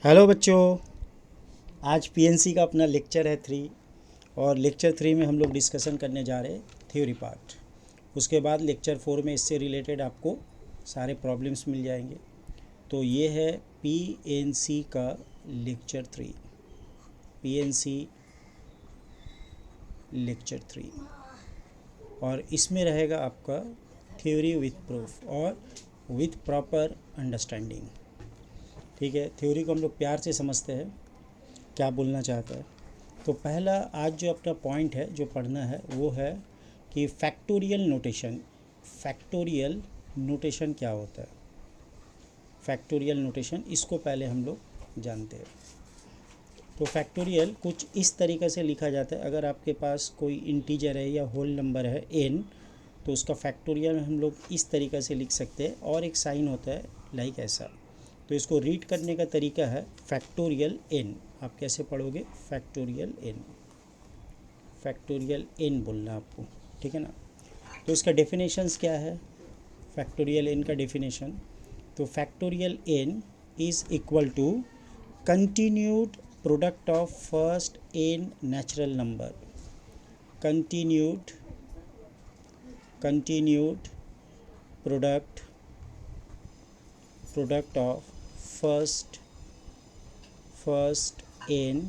Hello बच्चों। आज PNC का अपना लेक्चर है 3। और लेक्चर 3 में हम लोग डिस्कशन करने जा रहे हैं थ्योरी पार्ट। उसके बाद लेक्चर 4 में इससे रिलेटेड आपको सारे प्रॉब्लम्स मिल जाएंगे। तो ये है पीएनसी का लेक्चर 3। पीएनसी लेक्चर 3 और इसमें रहेगा आपका थ्योरी विथ प्रूफ और विथ प्रॉपर अंडरस्टैंडिंग। ठीक है, थ्योरी को हम लोग प्यार से समझते हैं क्या बोलना चाहता है। तो पहला आज जो अपना पॉइंट है जो पढ़ना है वो है कि फैक्टोरियल नोटेशन। फैक्टोरियल नोटेशन क्या होता है? फैक्टोरियल नोटेशन, इसको पहले हम लोग जानते हैं। तो फैक्टोरियल कुछ इस तरीके से लिखा जाता है। अगर आपके पास कोई इंटीजर है या होल नंबर है n, तो उसका फैक्टोरियल हम लोग इस तरीके से लिख सकते हैं। और एक साइन होता है लाइक ऐसा। तो इसको रीड करने का तरीका है फैक्टोरियल n। आप कैसे पढ़ोगे? Factorial n। फैक्टोरियल n बोलना आपको, ठीक है ना। तो इसका डेफिनेशंस क्या है? फैक्टोरियल n का डेफिनेशन, तो factorial n is equal to continued product of first n natural number. Continued product of first n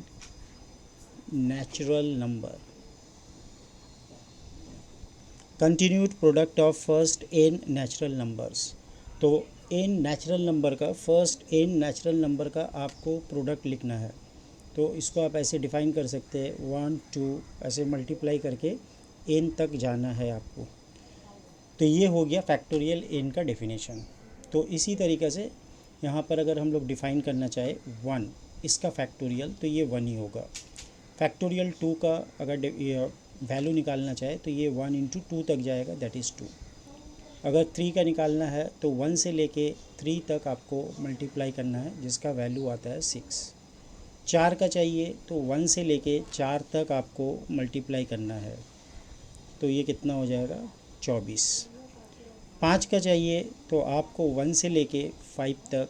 natural number. Continued product of first n natural numbers. तो n नेचुरल नंबर का, first n natural number का आपको product लिखना है। तो इसको आप ऐसे डिफ़ाइन कर सकते हैं, 1 2 ऐसे मल्टीप्लाई करके n तक जाना है आपको। तो ये हो गया फैक्टोरियल n का डेफिनेशन। तो इसी तरीके से यहाँ पर अगर हम लोग डिफ़ाइन करना चाहे 1, इसका फैक्टोरियल, तो ये 1 ही होगा। फैक्टोरियल 2 का अगर वैल्यू निकालना चाहे तो ये 1 इंटू 2 तक जाएगा, दैट इज़ 2। अगर 3 का निकालना है तो 1 से लेके 3 तक आपको मल्टीप्लाई करना है, जिसका वैल्यू आता है 6। 4 का चाहिए तो 1 से लेके 4 तक आपको मल्टीप्लाई करना है, तो ये कितना हो जाएगा? 24। 5 का चाहिए तो आपको 1 से लेके 5 तक,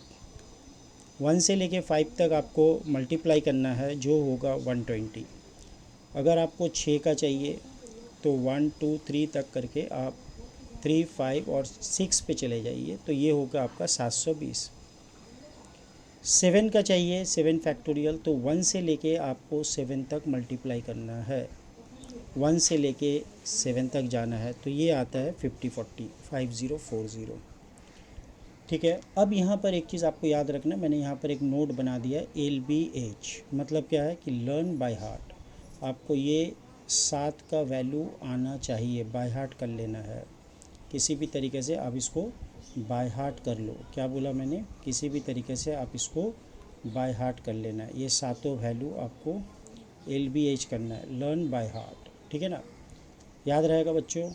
1 से लेके 5 तक आपको मल्टीप्लाई करना है, जो होगा 120। अगर आपको 6 का चाहिए तो 1 2 3 तक करके आप 3 5 और 6 पे चले जाइए, तो ये होगा आपका 720। 7 का चाहिए, 7 फैक्टोरियल, तो 1 से लेके आपको 7 तक मल्टीप्लाई करना है, 1 से लेके 7 तक जाना है, तो ये आता है 5040। ठीक है। अब यहाँ पर एक चीज़ आपको याद रखना, मैंने यहाँ पर एक नोट बना दिया LBH। मतलब क्या है कि लर्न बाय हार्ट। आपको ये 7 का वैल्यू आना चाहिए, बाय हार्ट कर लेना है। किसी भी तरीके से आप इसको बाय हार्ट कर लो। क्या बोला मैंने? किसी भी तरीके से आप इसको बाय हार्ट कर लेना है। ये सातों वैल्यू आपको LBH करना है, लर्न बाय हार्ट। ठीक है ना, याद रहेगा बच्चों?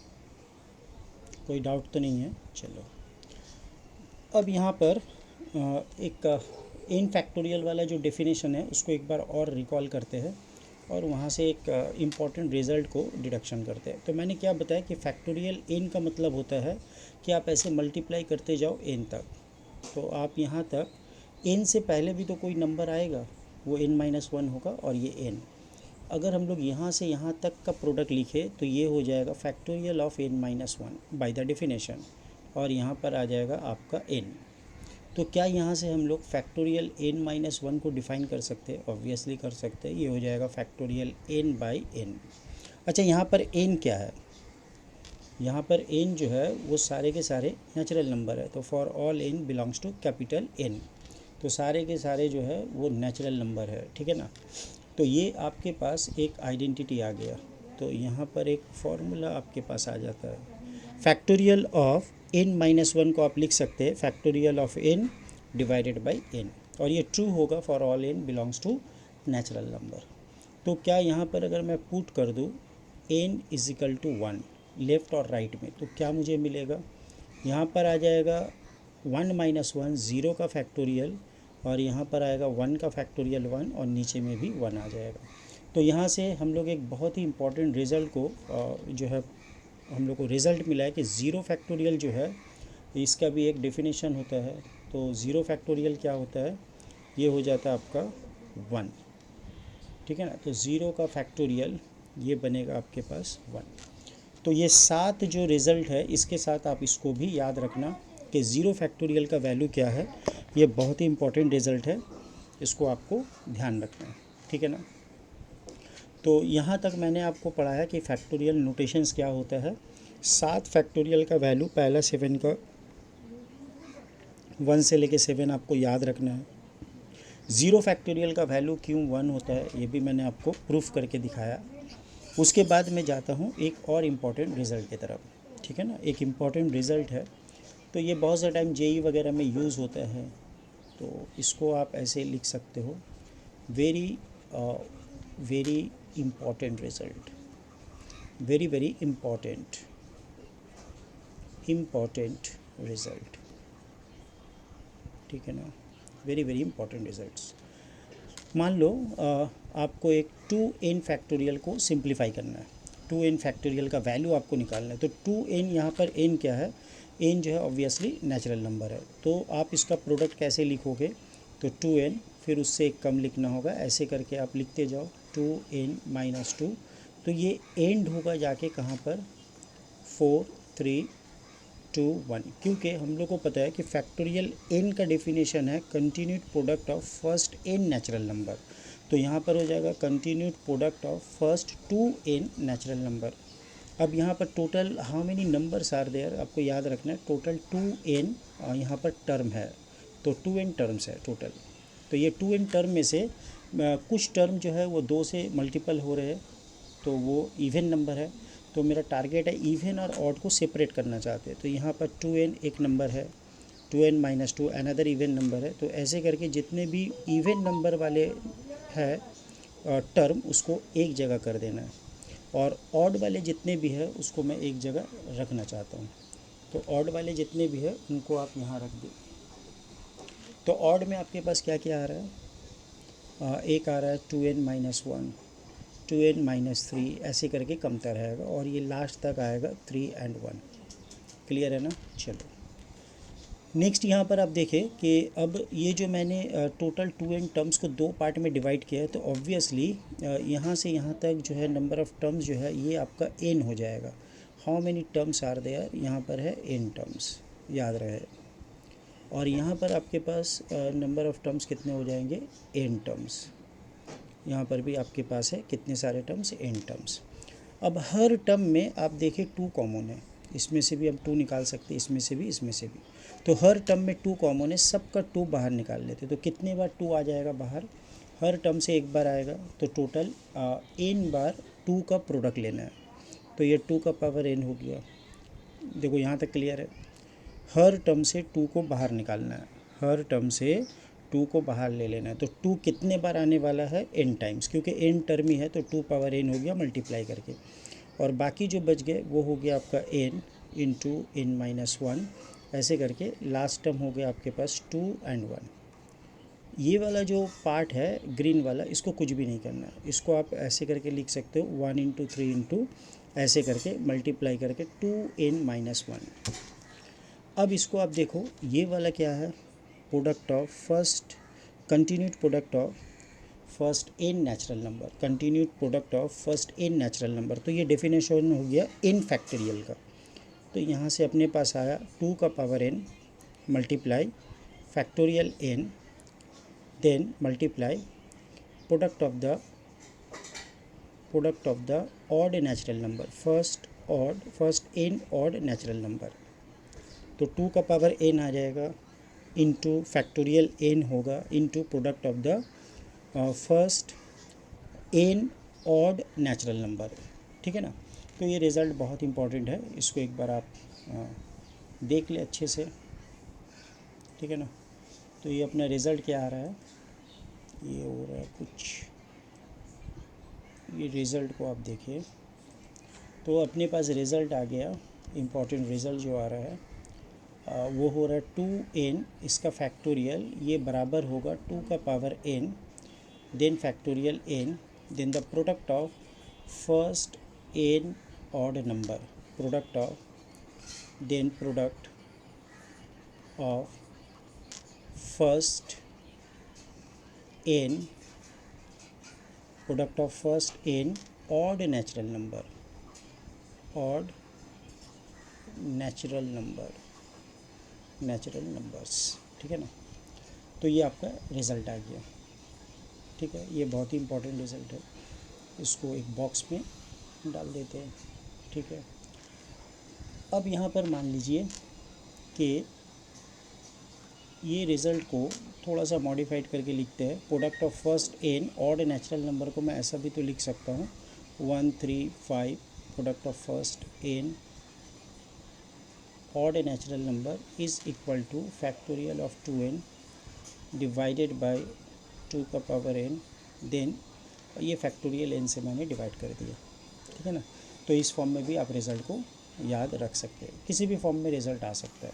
कोई डाउट तो नहीं है? चलो, अब यहाँ पर एक इन फैक्टोरियल वाला जो डेफिनेशन है उसको एक बार और रिकॉल करते हैं और वहाँ से एक इम्पॉर्टेंट रिज़ल्ट को डिडक्शन करते हैं। तो मैंने क्या बताया कि फैक्टोरियल n का मतलब होता है कि आप ऐसे मल्टीप्लाई करते जाओ n तक। तो आप यहाँ तक n से पहले भी तो कोई नंबर आएगा, वो n-1 होगा, और ये n। अगर हम लोग यहाँ से यहाँ तक का प्रोडक्ट लिखे तो ये हो जाएगा factorial of n-1 by the definition, और यहाँ पर आ जाएगा आपका n। तो क्या यहाँ से हम लोग फैक्टोरियल n-1 को डिफ़ाइन कर सकते हैं? ऑब्वियसली कर सकते हैं। ये हो जाएगा फैक्टोरियल n बाई n। अच्छा, यहाँ पर n क्या है? यहाँ पर n जो है वो सारे के सारे नेचुरल नंबर है। तो for all n belongs to capital N। तो सारे के सारे जो है वो नेचुरल नंबर है, ठीक है ना। तो ये आपके पास एक आइडेंटिटी आ गया। तो यहाँ पर एक फॉर्मूला आपके पास आ जाता है। फैक्टोरियल ऑफ n-1 को आप लिख सकते हैं factorial of n divided by n, और ये ट्रू होगा for all n belongs to natural number. तो क्या यहाँ पर अगर मैं पुट कर दूँ n is equal to 1 left और राइट में, तो क्या मुझे मिलेगा? यहाँ पर आ जाएगा 1-1 ज़ीरो का फैक्टोरियल, और यहाँ पर आएगा 1 का फैक्टोरियल 1, और नीचे में भी 1 आ जाएगा। तो यहाँ से हम लोग एक बहुत ही इम्पॉर्टेंट रिज़ल्ट को जो है हम लोग को रिज़ल्ट मिला है कि ज़ीरो फैक्टोरियल जो है इसका भी एक डेफिनेशन होता है। तो ज़ीरो फैक्टोरियल क्या होता है ये हो जाता है आपका 1, ठीक है ना। तो 0 का फैक्टोरियल ये बनेगा आपके पास 1। तो ये 7 जो रिज़ल्ट है इसके साथ आप इसको भी याद रखना कि 0 फैक्टोरियल का वैल्यू क्या है। ये बहुत ही इंपॉर्टेंट रिज़ल्ट है, इसको आपको ध्यान रखना है, ठीक है ना। तो यहाँ तक मैंने आपको पढ़ाया कि फैक्टोरियल नोटेशंस क्या होता है। 7 फैक्टोरियल का वैल्यू पहला 7 का 1 से लेके 7 आपको याद रखना है। 0 फैक्टोरियल का वैल्यू क्यों 1 होता है ये भी मैंने आपको प्रूफ करके दिखाया। उसके बाद मैं जाता हूँ एक और इम्पॉर्टेंट रिज़ल्ट की तरफ, ठीक है ना। एक इम्पॉर्टेंट रिज़ल्ट है, तो ये बहुत सा टाइम जेई वगैरह में यूज़ होता है, तो इसको आप ऐसे लिख सकते हो, very very important result, very very important result, ठीक है ना। Very very important results. मान लो आपको एक 2n फैक्टोरियल को सिंप्लीफाई करना है, 2n फैक्टोरियल का वैल्यू आपको निकालना है। तो 2n यहाँ पर n क्या है, n जो है ऑब्वियसली नेचुरल नंबर है, तो आप इसका प्रोडक्ट कैसे लिखोगे, तो 2n फिर उससे एक कम लिखना होगा, ऐसे करके आप लिखते जाओ 2n-2। तो ये एंड होगा जाके कहाँ पर, 4 3 2 1, क्योंकि हम लोग को पता है कि फैक्टोरियल n का डेफिनेशन है continued product of first n natural number. तो यहाँ पर हो जाएगा continued product of first 2n natural number. अब यहाँ पर total how many numbers are there, आपको याद रखना है टोटल 2n यहाँ पर टर्म है, तो 2n टर्म्स है टोटल। तो ये 2n टर्म में से कुछ टर्म जो है वो 2 से मल्टीपल हो रहे हैं, तो वो इवन नंबर है। तो मेरा टारगेट है इवन और ऑड को सेपरेट करना चाहते हैं, तो यहाँ पर 2n एक नंबर है, 2n-2 अनदर इवन नंबर है। तो ऐसे करके जितने भी इवन नंबर वाले है टर्म उसको एक जगह कर देना है, और ऑड वाले जितने भी है उसको मैं एक जगह रखना चाहता हूँ। तो ऑड वाले जितने भी है उनको आप यहाँ रख दें। तो ऑड में आपके पास क्या क्या आ रहा है, एक आ रहा है 2n-1, 2n-3, ऐसे करके कमता रहेगा और ये लास्ट तक आएगा 3 और 1। क्लियर है ना। चलो नेक्स्ट यहाँ पर आप देखें कि अब ये जो मैंने टोटल 2n टर्म्स को 2 पार्ट में डिवाइड किया है, तो ऑब्वियसली यहाँ से यहाँ तक जो है नंबर ऑफ़ टर्म्स जो है ये आपका n हो जाएगा। How many terms are there, यहाँ पर है n टर्म्स, याद रहे। और यहाँ पर आपके पास नंबर ऑफ़ टर्म्स कितने हो जाएंगे, n टर्म्स। यहाँ पर भी आपके पास है कितने सारे टर्म्स, n टर्म्स। अब हर टर्म में आप देखें 2 कॉमन है, इसमें से भी हम 2 निकाल सकते हैं, इसमें से भी, इसमें से भी। तो हर टर्म में 2 कॉमन है, सबका 2 बाहर निकाल लेते। तो कितने बार 2 आ जाएगा बाहर, हर टर्म से एक बार आएगा, तो टोटल n बार 2 का प्रोडक्ट लेना है। तो ये 2 का पावर n हो गया। देखो यहाँ तक क्लियर है। हर टर्म से 2 को बाहर निकालना है, हर टर्म से 2 को बाहर ले लेना है। तो 2 कितने बार आने वाला है, n टाइम्स, क्योंकि n टर्म ही है तो 2 पावर n हो गया मल्टीप्लाई करके, और बाकी जो बच गए वो हो गया आपका n इंटू n-1, ऐसे करके लास्ट टर्म हो गया आपके पास 2 और 1। ये वाला जो पार्ट है ग्रीन वाला, इसको कुछ भी नहीं करना है, इसको आप ऐसे करके लिख सकते हो 1 इंटू 3 इंटू ऐसे करके मल्टीप्लाई करके 2n-1। अब इसको आप देखो, ये वाला क्या है, product of first, continued product of first n natural number, continued product of first n natural number. तो ये डेफिनेशन हो गया n फैक्टोरियल का। तो यहाँ से अपने पास आया 2 का power n multiply factorial n, then multiply product of the odd natural number, first n odd natural number. तो 2 का पावर n आ जाएगा इंटू फैक्टोरियल n होगा into product of the first n odd natural number, ठीक है ना। तो ये रिज़ल्ट बहुत इंपॉर्टेंट है, इसको एक बार आप देख ले अच्छे से, ठीक है ना। तो ये अपना रिज़ल्ट क्या आ रहा है, ये हो रहा है कुछ, ये रिज़ल्ट को आप देखिए। तो अपने पास रिज़ल्ट आ गया, इम्पॉर्टेंट रिज़ल्ट जो आ रहा है वो हो रहा है 2n, इसका फैक्टोरियल ये बराबर होगा 2 का power n, then factorial n, then the product of first n odd number, product of, then product of first n product of first n odd natural number, odd natural numbers, ठीक है ना। तो ये आपका रिज़ल्ट आ गया, ठीक है। ये बहुत ही इंपॉर्टेंट रिज़ल्ट है, इसको एक बॉक्स में डाल देते हैं, ठीक है। अब यहाँ पर मान लीजिए कि ये रिज़ल्ट को थोड़ा सा मॉडिफाइड करके लिखते हैं। Product of first n odd natural number को मैं ऐसा भी तो लिख सकता हूँ 1 3 5, product of first n odd natural number is equal two factorial of 2n divided by 2 का पावर n, देन ये फैक्टोरियल n से मैंने डिवाइड कर दिया, ठीक है ना। तो इस फॉर्म में भी आप रिज़ल्ट को याद रख सकते हैं, किसी भी फॉर्म में रिज़ल्ट आ सकता है,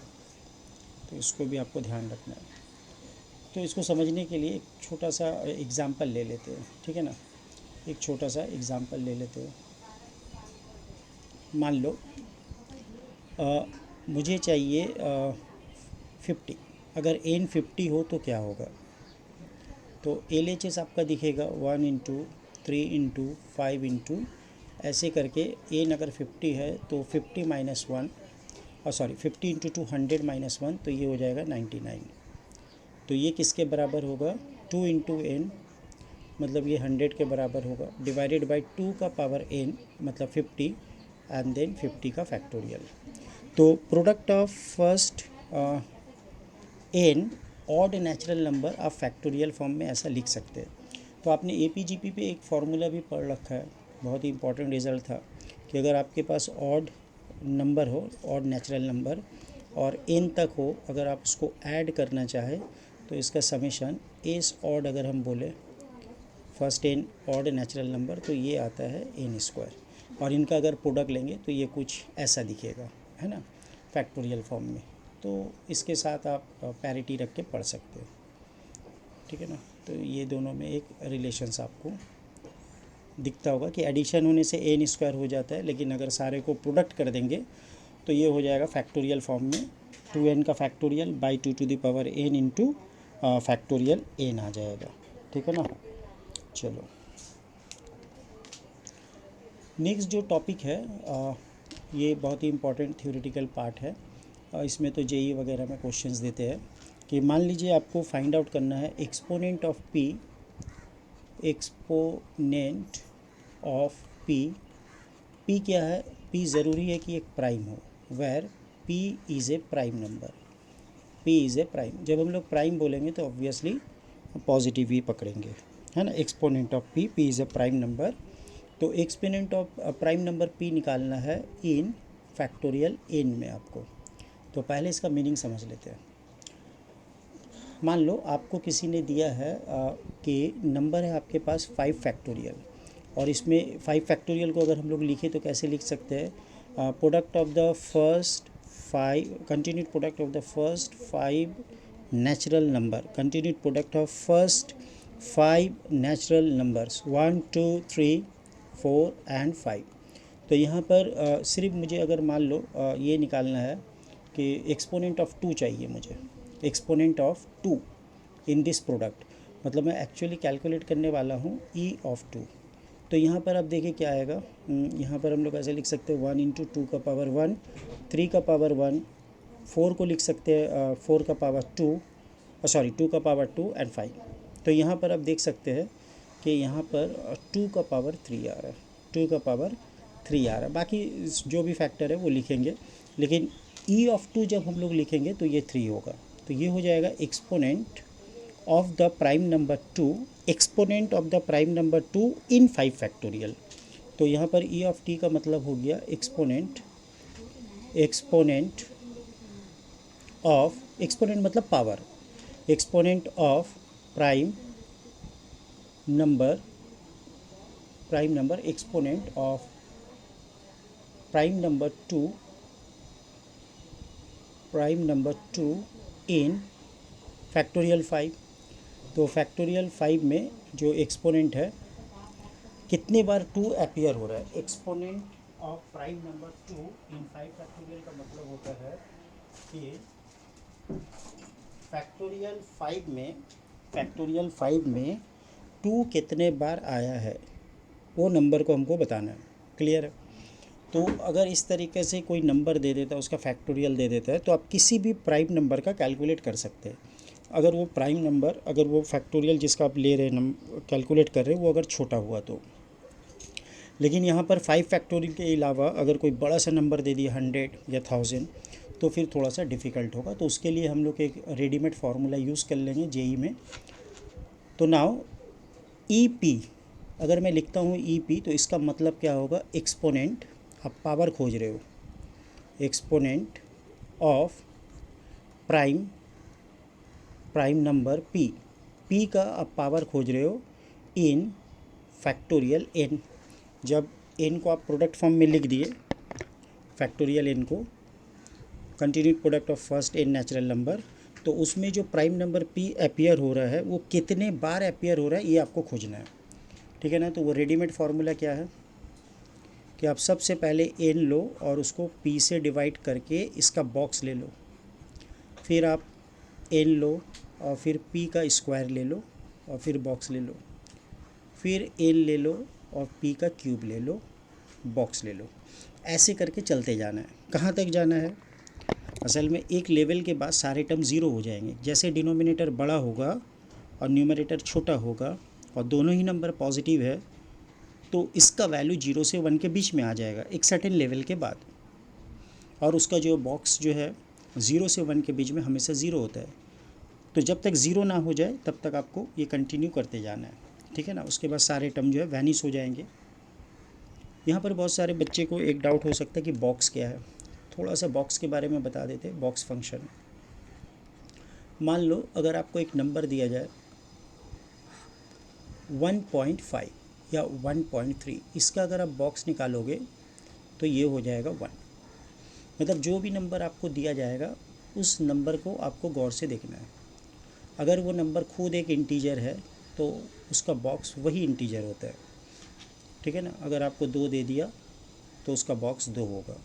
तो इसको भी आपको ध्यान रखना है। तो इसको समझने के लिए एक छोटा सा एग्ज़ाम्पल ले लेते हैं, ठीक है ना। एक छोटा सा एग्ज़ाम्पल ले लेते हैं। मान लो मुझे चाहिए 50, अगर n 50 हो तो क्या होगा। तो LHS आपका दिखेगा 1 इंटू 3 इंटू 5 इंटू ऐसे करके। n अगर 50 है तो 50 माइनस 1, और सॉरी 50 इंटू 200 माइनस 1, तो ये हो जाएगा 99। तो ये किसके बराबर होगा, 2 इंटू n, मतलब ये 100 के बराबर होगा, डिवाइडेड बाई 2 का पावर n मतलब 50, एंड देन 50 का फैक्टोरियल। तो product of first n odd natural number आप फैक्टोरियल फॉर्म में ऐसा लिख सकते हैं। तो आपने APGP पे एक फार्मूला भी पढ़ रखा है, बहुत ही इंपॉर्टेंट रिज़ल्ट था कि अगर आपके पास ऑड नंबर हो, ऑड नेचुरल नंबर, और n तक हो, अगर आप उसको ऐड करना चाहें तो इसका समेशन एस ऑड, अगर हम बोले first n odd natural number, तो ये आता है n², और इनका अगर प्रोडक्ट लेंगे तो ये कुछ ऐसा दिखेगा, है ना, फैक्टोरियल फॉर्म में। तो इसके साथ आप पैरिटी रख के पढ़ सकते हो, ठीक है ना। तो ये दोनों में एक रिलेशंस आपको दिखता होगा कि एडिशन होने से n² हो जाता है, लेकिन अगर सारे को प्रोडक्ट कर देंगे तो ये हो जाएगा फैक्टोरियल फॉर्म में 2n का factorial by 2 to the power n into factorial n आ जाएगा, ठीक है ना। चलो नेक्स्ट जो टॉपिक है ये बहुत ही इंपॉर्टेंट थ्योरेटिकल पार्ट है। इसमें तो JEE वगैरह में क्वेश्चंस देते हैं कि मान लीजिए आपको फाइंड आउट करना है exponent of p, exponent of p। p क्या है, p ज़रूरी है कि एक प्राइम हो, where p is a prime number, p is a prime. जब हम लोग प्राइम बोलेंगे तो ऑब्वियसली पॉजिटिव ही पकड़ेंगे, है ना। Exponent of p, p is a prime number. तो exponent of prime number p निकालना है इन फैक्टोरियल n में आपको। तो पहले इसका मीनिंग समझ लेते हैं। मान लो आपको किसी ने दिया है कि नंबर है आपके पास 5 फैक्टोरियल, और इसमें 5 फैक्टोरियल को अगर हम लोग लिखें तो कैसे लिख सकते हैं, product of the first 5, continued product of the first 5 natural number, continued product of first 5 natural numbers 1 2 3 4 and 5। तो यहाँ पर सिर्फ मुझे अगर मान लो ये निकालना है कि एक्सपोनेंट ऑफ 2 चाहिए मुझे, exponent of 2 in this product, मतलब मैं एक्चुअली कैलकुलेट करने वाला हूँ e ऑफ 2। तो यहाँ पर आप देखिए क्या आएगा, यहाँ पर हम लोग ऐसे लिख सकते हैं 1 इंटू 2 का पावर 1, 3 का पावर 1, 4 को लिख सकते हैं 4 का पावर 2, सॉरी 2 का पावर 2 एंड 5। तो यहाँ पर आप देख सकते हैं कि यहाँ पर 2 का पावर 3 आ रहा है, 2 का पावर 3 आ रहा है। बाकी जो भी फैक्टर है वो लिखेंगे, लेकिन e ऑफ 2 जब हम लोग लिखेंगे तो ये 3 होगा। तो ये हो जाएगा exponent of the prime number 2, exponent of the prime number 2 in 5 factorial. तो यहाँ पर e ऑफ t का मतलब हो गया एक्सपोनेंट, एक्सपोनेंट ऑफ, एक्सपोनेंट मतलब power, exponent of prime number, prime number, exponent of prime number 2, prime number 2 in factorial 5। तो factorial 5 में जो एक्सपोनेंट है कितने बार 2 अपीयर हो रहा है, exponent of prime number 2 in 5 factorial का मतलब होता है कि फैक्टोरियल 5 में फैक्टोरियल 5 में 2 कितने बार आया है वो नंबर को हमको बताना है। क्लियर है? तो अगर इस तरीके से कोई नंबर दे देता है, उसका फैक्टोरियल दे देता है, तो आप किसी भी प्राइम नंबर का कैलकुलेट कर सकते हैं। अगर वो प्राइम नंबर, अगर वो फैक्टोरियल जिसका आप ले रहे हैं कैलकुलेट कर रहे हैं, वो अगर छोटा हुआ तो। लेकिन यहाँ पर 5 फैक्टोरियल के अलावा अगर कोई बड़ा सा नंबर दे दिया 100 या 1000, तो फिर थोड़ा सा डिफ़िकल्ट होगा। तो उसके लिए हम लोग एक रेडीमेड फार्मूला यूज़ कर लेंगे जेई में। तो नाउ ई अगर मैं लिखता हूँ ई तो इसका मतलब क्या होगा? एक्सपोनेंट, आप पावर खोज रहे हो, exponent of prime number P का आप पावर खोज रहे हो इन फैक्टोरियल एन। जब एन को आप प्रोडक्ट फॉर्म में लिख दिए, फैक्टोरियल एन को continued product of first N natural number, तो उसमें जो प्राइम नंबर पी अपीयर हो रहा है वो कितने बार अपीयर हो रहा है ये आपको खोजना है। ठीक है ना? तो वो रेडीमेड फार्मूला क्या है कि आप सबसे पहले एन लो और उसको पी से डिवाइड करके इसका बॉक्स ले लो, फिर आप एन लो और फिर पी का स्क्वायर ले लो और फिर बॉक्स ले लो, फिर एन ले लो और पी का क्यूब ले लो, बॉक्स ले लो। ऐसे करके चलते जाना है। कहाँ तक जाना है? असल में एक लेवल के बाद सारे टर्म ज़ीरो हो जाएंगे। जैसे डिनोमिनेटर बड़ा होगा और न्यूमरेटर छोटा होगा और दोनों ही नंबर पॉजिटिव है, तो इसका वैल्यू 0 से 1 के बीच में आ जाएगा एक सर्टेन लेवल के बाद। और उसका जो बॉक्स जो है 0 से 1 के बीच में हमेशा ज़ीरो होता है। तो जब तक ज़ीरो ना हो जाए तब तक आपको ये कंटिन्यू करते जाना है। ठीक है ना? उसके बाद सारे टर्म जो है वैनिश हो जाएंगे। यहाँ पर बहुत सारे बच्चे को एक डाउट हो सकता है कि बॉक्स क्या है। थोड़ा सा बॉक्स के बारे में बता देते हैं। बॉक्स फंक्शन, मान लो अगर आपको एक नंबर दिया जाए 1.5 या 1.3, इसका अगर आप बॉक्स निकालोगे तो ये हो जाएगा 1। मतलब जो भी नंबर आपको दिया जाएगा उस नंबर को आपको गौर से देखना है। अगर वो नंबर खुद एक इंटीजर है तो उसका बॉक्स वही इंटीजर होता है। ठीक है ना? अगर आपको 2 दे दिया तो उसका बॉक्स 2 होगा।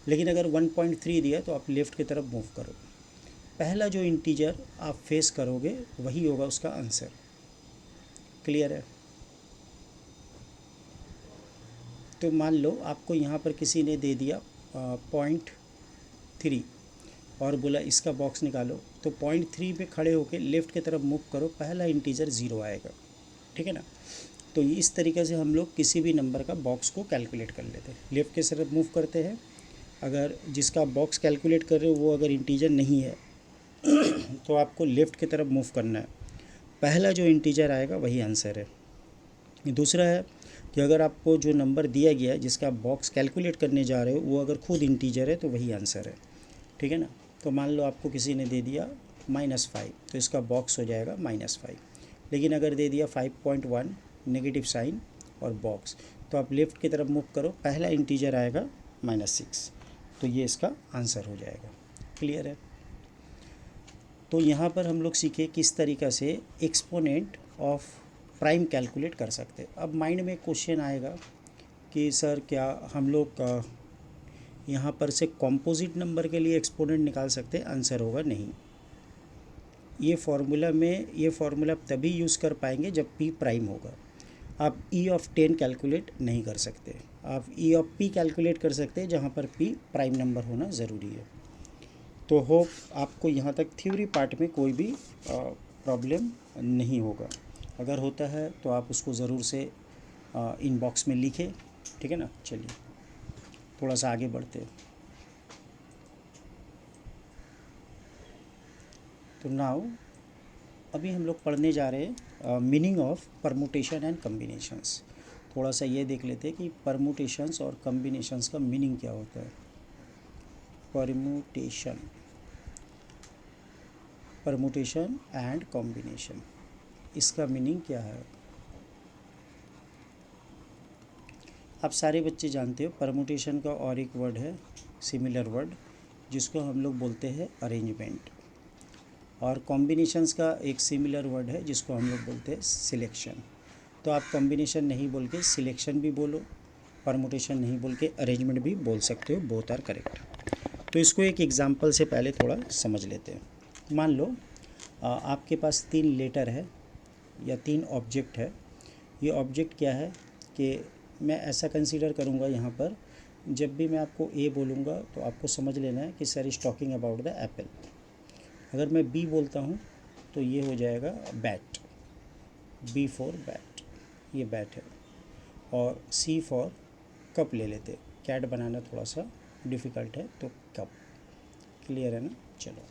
लेकिन अगर 1.3 दिया तो आप लेफ़्ट की तरफ मूव करो, पहला जो इंटीजर आप फेस करोगे वही होगा उसका आंसर। क्लियर है? तो मान लो आपको यहाँ पर किसी ने दे दिया 0.3 और बोला इसका बॉक्स निकालो, तो 0.3 पे खड़े होकर लेफ़्ट की तरफ मूव करो, पहला इंटीजर 0 आएगा। ठीक है ना? तो इस तरीके से हम लोग किसी भी नंबर का बॉक्स को कैलकुलेट कर लेते हैं। लेफ़्ट की तरफ मूव करते हैं, अगर जिसका बॉक्स कैलकुलेट कर रहे हो वो अगर इंटीजर नहीं है तो आपको लेफ़्ट की तरफ मूव करना है, पहला जो इंटीजर आएगा वही आंसर है। दूसरा है कि अगर आपको जो नंबर दिया गया है जिसका आप बॉक्स कैलकुलेट करने जा रहे हो वो अगर खुद इंटीजर है तो वही आंसर है। ठीक है ना? तो मान लो आपको किसी ने दे दिया -5, तो इसका बॉक्स हो जाएगा -5। लेकिन अगर दे दिया 5.1 नेगेटिव साइन और बॉक्स, तो आप लेफ़्ट की तरफ मूव करो, पहला इंटीजर आएगा -6, तो ये इसका आंसर हो जाएगा। क्लियर है? तो यहाँ पर हम लोग सीखे किस तरीक़ा से एक्सपोनेंट ऑफ प्राइम कैलकुलेट कर सकते हैं। अब माइंड में क्वेश्चन आएगा कि सर क्या हम लोग यहाँ पर से कॉम्पोजिट नंबर के लिए एक्सपोनेंट निकाल सकते हैं? आंसर होगा नहीं। ये फार्मूला आप तभी यूज़ कर पाएंगे जब p प्राइम होगा। आप e(10) कैलकुलेट नहीं कर सकते, आप e(p) कैलकुलेट कर सकते हैं जहाँ पर p प्राइम नंबर होना ज़रूरी है। तो होप आपको यहाँ तक थ्योरी पार्ट में कोई भी प्रॉब्लम नहीं होगा। अगर होता है तो आप उसको ज़रूर से इनबॉक्स में लिखें। ठीक है ना? चलिए थोड़ा सा आगे बढ़ते हैं। तो नाउ अभी हम लोग पढ़ने जा रहे हैं meaning of permutation and combinations. थोड़ा सा ये देख लेते हैं कि परमुटेशंस और कम्बिनेशंस का मीनिंग क्या होता है। परमुटेशन एंड कॉम्बिनेशन, इसका मीनिंग क्या है? आप सारे बच्चे जानते हो परमुटेशन का और एक वर्ड है सिमिलर वर्ड जिसको हम लोग बोलते हैं अरेंजमेंट, और कॉम्बिनेशंस का एक सिमिलर वर्ड है जिसको हम लोग बोलते हैं सिलेक्शन। तो आप कॉम्बिनेशन नहीं बोल के सिलेक्शन भी बोलो, परमुटेशन नहीं बोल के अरेंजमेंट भी बोल सकते हो, बोथ आर करेक्ट। तो इसको एक एग्जांपल से पहले थोड़ा समझ लेते हैं। मान लो आपके पास 3 लेटर है या 3 ऑब्जेक्ट है। ये ऑब्जेक्ट क्या है कि मैं ऐसा कंसीडर करूँगा यहाँ पर, जब भी मैं आपको ए बोलूँगा तो आपको समझ लेना है कि sir is talking about the Apple. अगर मैं बी बोलता हूँ तो ये हो जाएगा बैट, बी फॉर बैट, ये बैट है। और सी फॉर कप ले लेते, कैट बनाना थोड़ा सा डिफ़िकल्ट है तो कप। क्लियर है ना? चलो,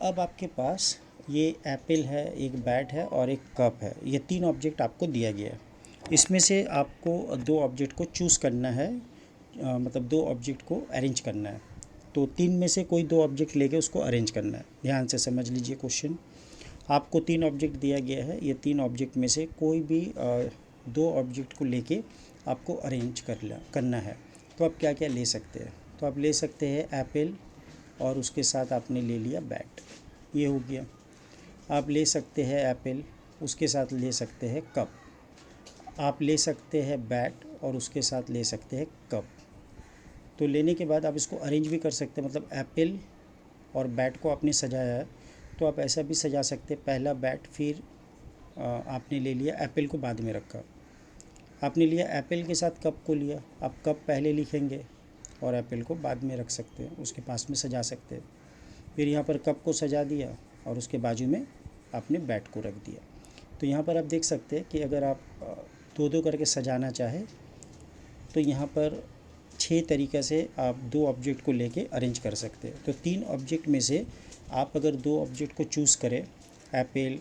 अब आपके पास ये एप्पल है, एक बैट है और एक कप है। ये 3 ऑब्जेक्ट आपको दिया गया है। इसमें से आपको 2 ऑब्जेक्ट को चूज़ करना है, मतलब 2 ऑब्जेक्ट को अरेंज करना है। तो 3 में से कोई 2 ऑब्जेक्ट लेके उसको अरेंज करना है। ध्यान से समझ लीजिए क्वेश्चन। आपको 3 ऑब्जेक्ट दिया गया है, ये 3 ऑब्जेक्ट में से कोई भी 2 ऑब्जेक्ट को लेके आपको अरेंज करना है। तो आप क्या क्या ले सकते हैं? तो आप ले सकते हैं एप्पल और उसके साथ आपने ले लिया बैट, ये हो गया। आप ले सकते हैं एप्पल, उसके साथ ले सकते हैं कप। आप ले सकते हैं बैट और उसके साथ ले सकते हैं कप। तो लेने के बाद आप इसको अरेंज भी कर सकते हैं, मतलब एप्पल और बैट को आपने सजाया है तो आप ऐसा भी सजा सकते हैं, पहला बैट फिर आपने ले लिया एप्पल को बाद में रखा। आपने लिया एप्पल के साथ कप को लिया, आप कप पहले लिखेंगे और एप्पल को बाद में रख सकते हैं, उसके पास में सजा सकते हैं। फिर यहाँ पर कप को सजा दिया और उसके बाजू में आपने बैट को रख दिया। तो यहाँ पर आप देख सकते हैं कि अगर आप 2-2 करके सजाना चाहे तो यहाँ पर 6 तरीक़े से आप 2 ऑब्जेक्ट को लेके अरेंज कर सकते हैं। तो 3 ऑब्जेक्ट में से आप अगर 2 ऑब्जेक्ट को चूज़ करें, एप्पल,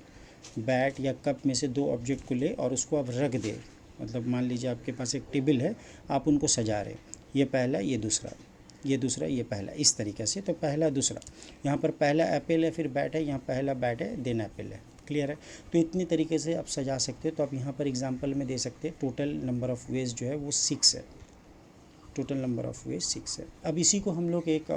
बैट या कप में से 2 ऑब्जेक्ट को ले और उसको आप रख दें, मतलब मान लीजिए आपके पास एक टेबल है, आप उनको सजा रहे, ये पहला, ये दूसरा, ये दूसरा, ये पहला, इस तरीक़े से। तो पहला दूसरा, यहाँ पर पहला एप्पल है, फिर बैट है, यहाँ पहला बैट है देन एप्पल है। क्लियर है? तो इतनी तरीके से आप सजा सकते हो। तो आप यहाँ पर एग्जांपल में दे सकते हैं, टोटल नंबर ऑफ़ वेज जो है वो 6 है, टोटल नंबर ऑफ़ वेज 6 है। अब इसी को हम लोग एक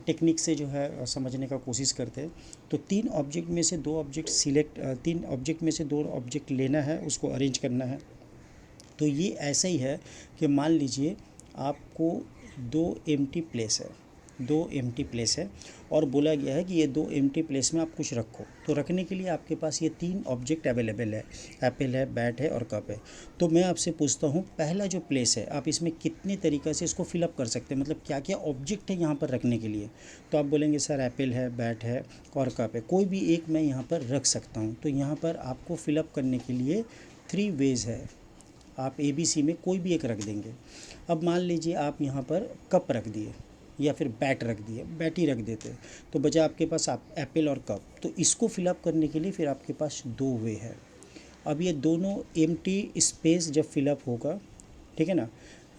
टेक्निक से जो है समझने का कोशिश करते हैं। तो 3 ऑब्जेक्ट में से 2 ऑब्जेक्ट सिलेक्ट 3 ऑब्जेक्ट में से 2 ऑब्जेक्ट लेना है, उसको अरेंज करना है। तो ये ऐसा ही है कि मान लीजिए आपको 2 एम्प्टी प्लेस है, 2 एम्प्टी प्लेस है और बोला गया है कि ये 2 एम्प्टी प्लेस में आप कुछ रखो। तो रखने के लिए आपके पास ये 3 ऑब्जेक्ट अवेलेबल है, एप्पल है, बैट है और कप है। तो मैं आपसे पूछता हूँ, पहला जो प्लेस है आप इसमें कितने तरीक़े से इसको फिलअप कर सकते हैं, मतलब क्या क्या ऑब्जेक्ट है यहाँ पर रखने के लिए? तो आप बोलेंगे सर एप्पल है, बैट है और कप है, कोई भी एक मैं यहाँ पर रख सकता हूँ। तो यहाँ पर आपको फिलअप करने के लिए 3 वेज है, आप ABC में कोई भी एक रख देंगे। अब मान लीजिए आप यहाँ पर कप रख दिए या फिर बैट रख दिए, बैट ही रख देते, तो बचा आपके पास आप एप्पल और कप। तो इसको फिलअप करने के लिए फिर आपके पास 2 वे है। अब ये दोनों एम्प्टी स्पेस जब फिलअप होगा, ठीक है ना,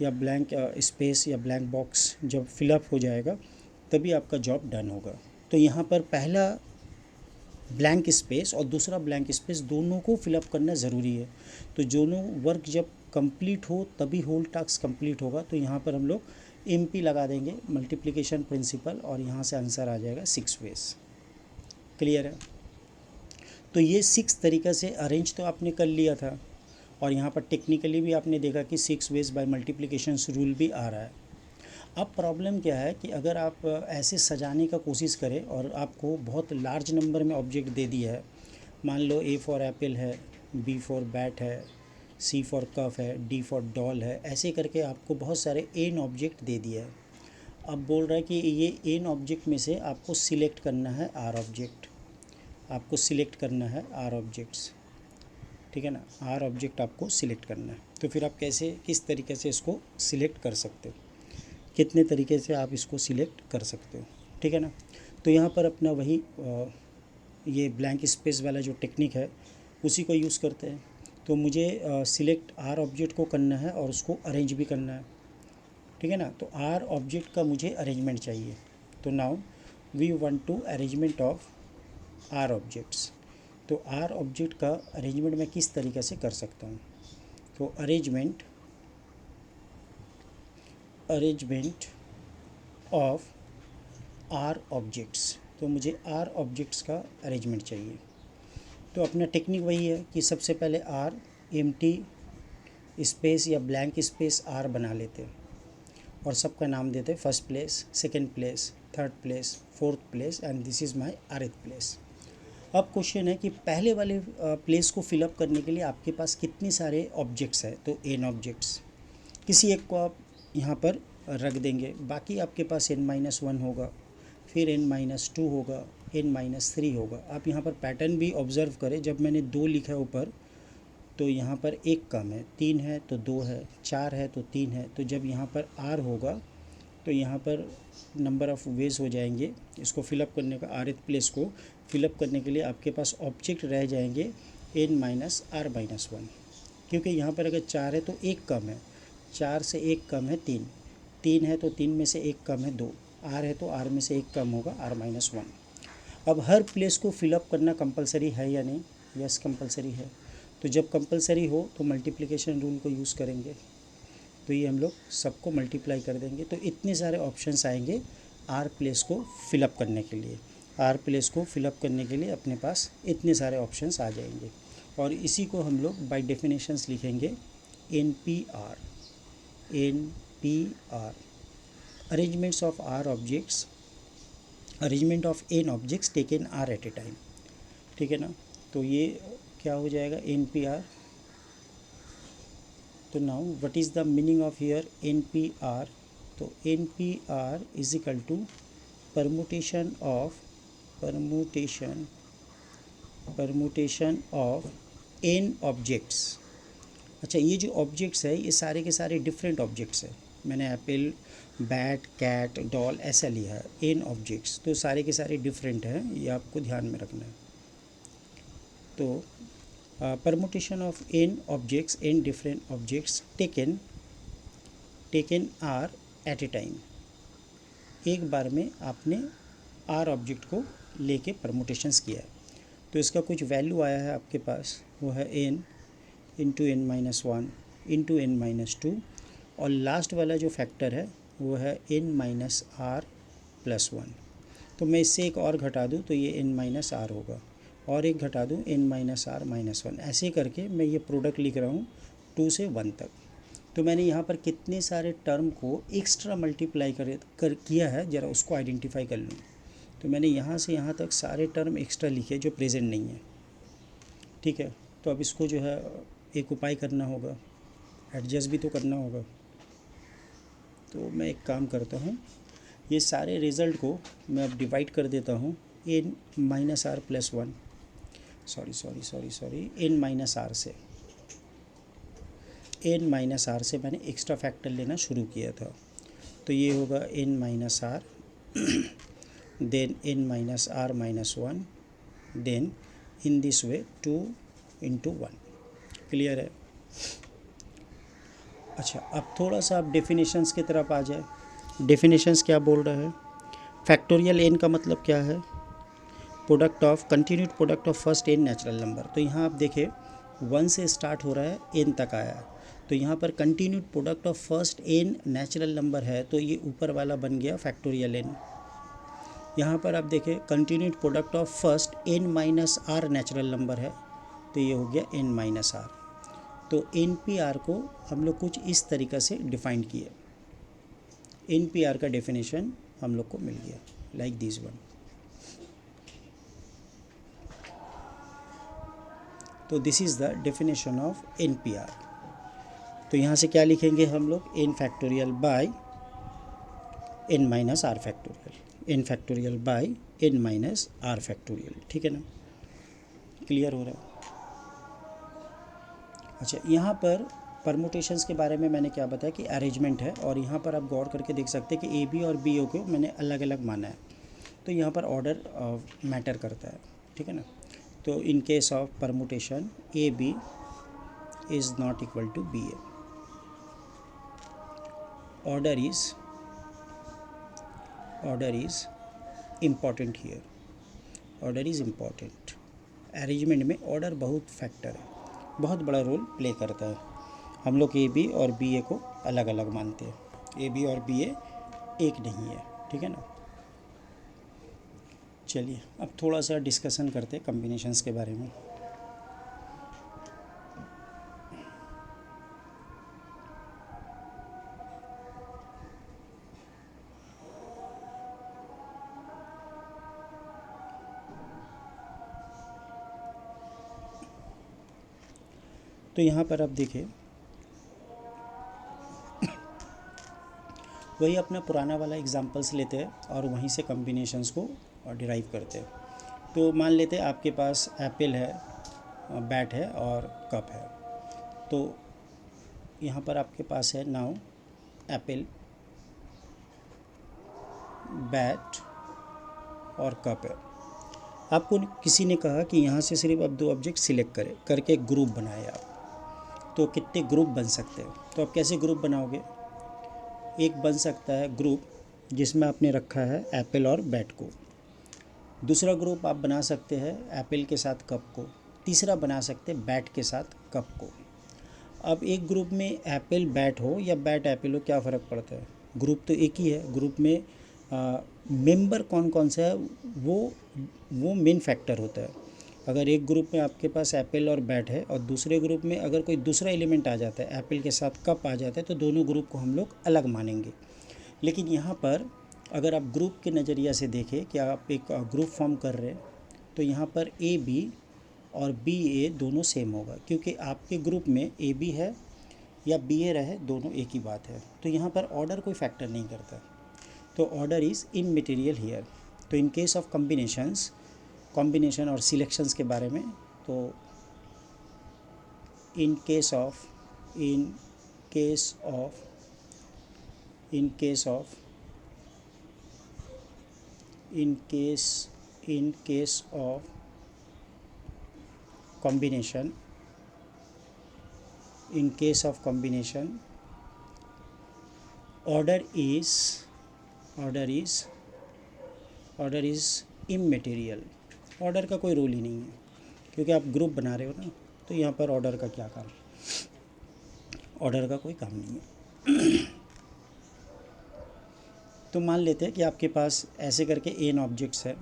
या ब्लैंक स्पेस या ब्लैंक बॉक्स जब फिलअप हो जाएगा तभी आपका जॉब डन होगा। तो यहाँ पर पहला ब्लैंक स्पेस और दूसरा ब्लैंक स्पेस दोनों को फिलअप करना ज़रूरी है। तो दोनों वर्क जब कंप्लीट हो तभी होल टास्क कंप्लीट होगा। तो यहाँ पर हम लोग MP लगा देंगे, मल्टीप्लिकेशन प्रिंसिपल, और यहाँ से आंसर आ जाएगा 6 वेज। क्लियर है? तो ये 6 तरीक़े से अरेंज तो आपने कर लिया था और यहाँ पर टेक्निकली भी आपने देखा कि 6 वेज बाय मल्टीप्लिकेशन रूल भी आ रहा है। अब प्रॉब्लम क्या है कि अगर आप ऐसे सजाने का कोशिश करें और आपको बहुत लार्ज नंबर में ऑब्जेक्ट दे दिया है, मान लो A फॉर एप्पल है, B फॉर बैट है, C फॉर कप है, D फॉर डॉल है, ऐसे करके आपको बहुत सारे n ऑब्जेक्ट दे दिया है। अब बोल रहा है कि ये n ऑब्जेक्ट में से आपको सिलेक्ट करना है R ऑब्जेक्ट, आपको सिलेक्ट करना है R ऑब्जेक्ट्स, ठीक है ना, R ऑब्जेक्ट आपको सिलेक्ट करना है। तो फिर आप कैसे, किस तरीके से इसको सिलेक्ट कर सकते हो, कितने तरीके से आप इसको सिलेक्ट कर सकते हो, ठीक है ना। तो यहाँ पर अपना वही ये ब्लैंक स्पेस वाला जो टेक्निक है उसी को यूज़ करते हैं। तो मुझे सिलेक्ट R ऑब्जेक्ट को करना है और उसको अरेंज भी करना है, ठीक है ना। तो R ऑब्जेक्ट का मुझे अरेंजमेंट चाहिए। तो now we want to arrangement of R objects. तो R ऑब्जेक्ट का अरेंजमेंट मैं किस तरीके से कर सकता हूँ? तो अरेंजमेंट ऑफ R ऑब्जेक्ट्स, तो मुझे R ऑब्जेक्ट्स का अरेंजमेंट चाहिए। तो अपना टेक्निक वही है कि सबसे पहले R एम्प्टी स्पेस या ब्लैंक स्पेस R बना लेते हैं और सबका नाम देते हैं first place, second place, third place, fourth place and this is my rth place. अब क्वेश्चन है कि पहले वाले प्लेस को फिलअप करने के लिए आपके पास कितने सारे ऑब्जेक्ट्स हैं। तो एन ऑब्जेक्ट्स, किसी एक को आप यहाँ पर रख देंगे, बाकी आपके पास n-1 होगा, फिर n-2 होगा, n-3 होगा। आप यहाँ पर पैटर्न भी ऑब्ज़र्व करें, जब मैंने 2 लिखा है ऊपर तो यहाँ पर एक कम है, 3 है तो 2 है, 4 है तो 3 है। तो जब यहाँ पर r होगा तो यहाँ पर नंबर ऑफ़ वेज हो जाएंगे इसको फिलअप करने का। आरिथ प्लेस को फिलअप करने के लिए आपके पास ऑब्जेक्ट रह जाएंगे n-r-1, क्योंकि यहाँ पर अगर 4 है तो एक कम है, 4 से एक कम है 3, 3 है तो 3 में से एक कम है 2, r है तो r में से एक कम होगा r-1। अब हर प्लेस को फिलअप करना कंपलसरी है या नहीं? यस, कंपलसरी है। तो जब कंपलसरी हो तो मल्टीप्लिकेशन रूल को यूज़ करेंगे, तो ये हम लोग सबको मल्टीप्लाई कर देंगे। तो इतने सारे ऑप्शंस आएंगे आर प्लेस को फिलअप करने के लिए। आर प्लेस को फिलअप करने के लिए अपने पास इतने सारे ऑप्शंस आ जाएंगे, और इसी को हम लोग बाय डेफिनेशंस लिखेंगे N P R. Arrangements of R objects, arrangement of N objects taken are at a time. ठीक है ना? तो ये क्या हो जाएगा एन पी आर। तो now what is the meaning of here N P R? तो N P R is equal to permutation of N objects. अच्छा, ये जो ऑब्जेक्ट्स है ये सारे के सारे डिफरेंट ऑब्जेक्ट्स है। मैंने एप्पल, बैट, कैट, डॉल ऐसा लिया है एन ऑब्जेक्ट्स, तो सारे के सारे डिफरेंट हैं, ये आपको ध्यान में रखना है। तो permutation of N objects, N different objects taken are at a time. एक बार में आपने आर ऑब्जेक्ट को लेके परमुटेशंस किया है, तो इसका कुछ वैल्यू आया है आपके पास, वो है n into n-1 into n-2, और लास्ट वाला जो फैक्टर है वो है n-r+1। तो मैं इससे एक और घटा दूँ तो ये n-r होगा, और एक घटा दूँ n-r-1। ऐसे करके मैं ये प्रोडक्ट लिख रहा हूँ 2 से 1 तक। तो मैंने यहाँ पर कितने सारे टर्म को एक्स्ट्रा मल्टीप्लाई किया है, ज़रा उसको आइडेंटिफाई कर लूँ। तो मैंने यहाँ से यहाँ तक सारे टर्म एक्स्ट्रा लिखे जो प्रेजेंट नहीं है। ठीक है, तो अब इसको जो है एक उपाय करना होगा, एडजस्ट भी तो करना होगा। तो मैं एक काम करता हूँ, ये सारे रिज़ल्ट को मैं अब डिवाइड कर देता हूँ n-r+1, n-r से। n-r से मैंने एक्स्ट्रा फैक्टर लेना शुरू किया था, तो ये होगा n-r, then n-r-1, then in this way 2 into 1। Clear है? अच्छा, अब थोड़ा सा आप डेफिनेशंस की तरफ आ जाए। डेफिनेशंस क्या बोल रहा है? फैक्टोरियल एन का मतलब क्या है? Continued product of first N natural number. तो यहाँ आप देखें 1 से स्टार्ट हो रहा है, एन तक आया, तो यहाँ पर continued product of first N natural number है, तो ये ऊपर वाला बन गया फैक्टोरियल एन। यहाँ पर आप देखें continued product of first n-r natural number है, तो ये हो गया n-r। तो NPR को हम लोग कुछ इस तरीक़ा से डिफ़ाइन किए। NPR का डेफिनेशन हम लोग को मिल गया लाइक दिस वन। तो this is the definition of NPR। तो यहाँ से क्या लिखेंगे हम लोग? n factorial bye n-r factorial, n factorial bye n-r factorial. ठीक है ना? क्लियर हो रहा है? अच्छा, यहाँ पर परमुटेशंस के बारे में मैंने क्या बताया कि अरेंजमेंट है, और यहाँ पर आप गौर करके देख सकते हैं कि ए बी और बी ओ को मैंने अलग अलग माना है, तो यहाँ पर ऑर्डर मैटर करता है। ठीक है ना? तो in case of permutation A B is not equal to B A, order is important here, order is important. Arrangement में ऑर्डर बहुत फैक्टर है, बहुत बड़ा रोल प्ले करता है। हम लोग ए बी और बी ए को अलग अलग मानते हैं, ए बी और बी ए एक नहीं है। ठीक है ना? चलिए अब थोड़ा सा डिस्कशन करते हैं कम्बिनेशंस के बारे में। तो यहाँ पर आप देखिए वही अपना पुराना वाला एग्जांपल्स लेते हैं और वहीं से कॉम्बिनेशंस को डिराइव करते हैं। तो मान लेते हैं आपके पास एप्पल है, बैट है और कप है। तो यहाँ पर आपके पास है नाउ एप्पल, बैट और कप है। आपको किसी ने कहा कि यहाँ से सिर्फ आप 2 ऑब्जेक्ट सिलेक्ट करें करके एक ग्रुप बनाए आप, तो कितने ग्रुप बन सकते हैं? तो आप कैसे ग्रुप बनाओगे? एक बन सकता है ग्रुप जिसमें आपने रखा है एप्पल और बैट को। दूसरा ग्रुप आप बना सकते हैं एप्पल के साथ कप को। तीसरा बना सकते हैं बैट के साथ कप को। अब एक ग्रुप में एप्पल बैट हो या बैट एप्पल हो, क्या फ़र्क पड़ता है? ग्रुप तो एक ही है। ग्रुप में मेंबर कौन कौन सा है वो मेन फैक्टर होता है। अगर एक ग्रुप में आपके पास एप्पल और बैट है और दूसरे ग्रुप में अगर कोई दूसरा एलिमेंट आ जाता है, एप्पल के साथ कप आ जाता है, तो दोनों ग्रुप को हम लोग अलग मानेंगे। लेकिन यहाँ पर अगर आप ग्रुप के नज़रिया से देखें कि आप एक ग्रुप फॉर्म कर रहे हैं, तो यहाँ पर ए बी और बी ए दोनों सेम होगा, क्योंकि आपके ग्रुप में ए बी है या बी ए रहे, दोनों एक ही बात है। तो यहाँ पर ऑर्डर कोई फैक्टर नहीं करता, तो ऑर्डर इज़ इममटेरियल हियर। तो इन केस ऑफ कॉम्बिनेशन और सिलेक्शंस के बारे में, तो in case of combination, order is immaterial। Order का कोई रोल ही नहीं है, क्योंकि आप ग्रुप बना रहे हो ना, तो यहाँ पर ऑर्डर का क्या काम? ऑर्डर का कोई काम नहीं है। तो मान लेते हैं कि आपके पास ऐसे करके n ऑब्जेक्ट्स है।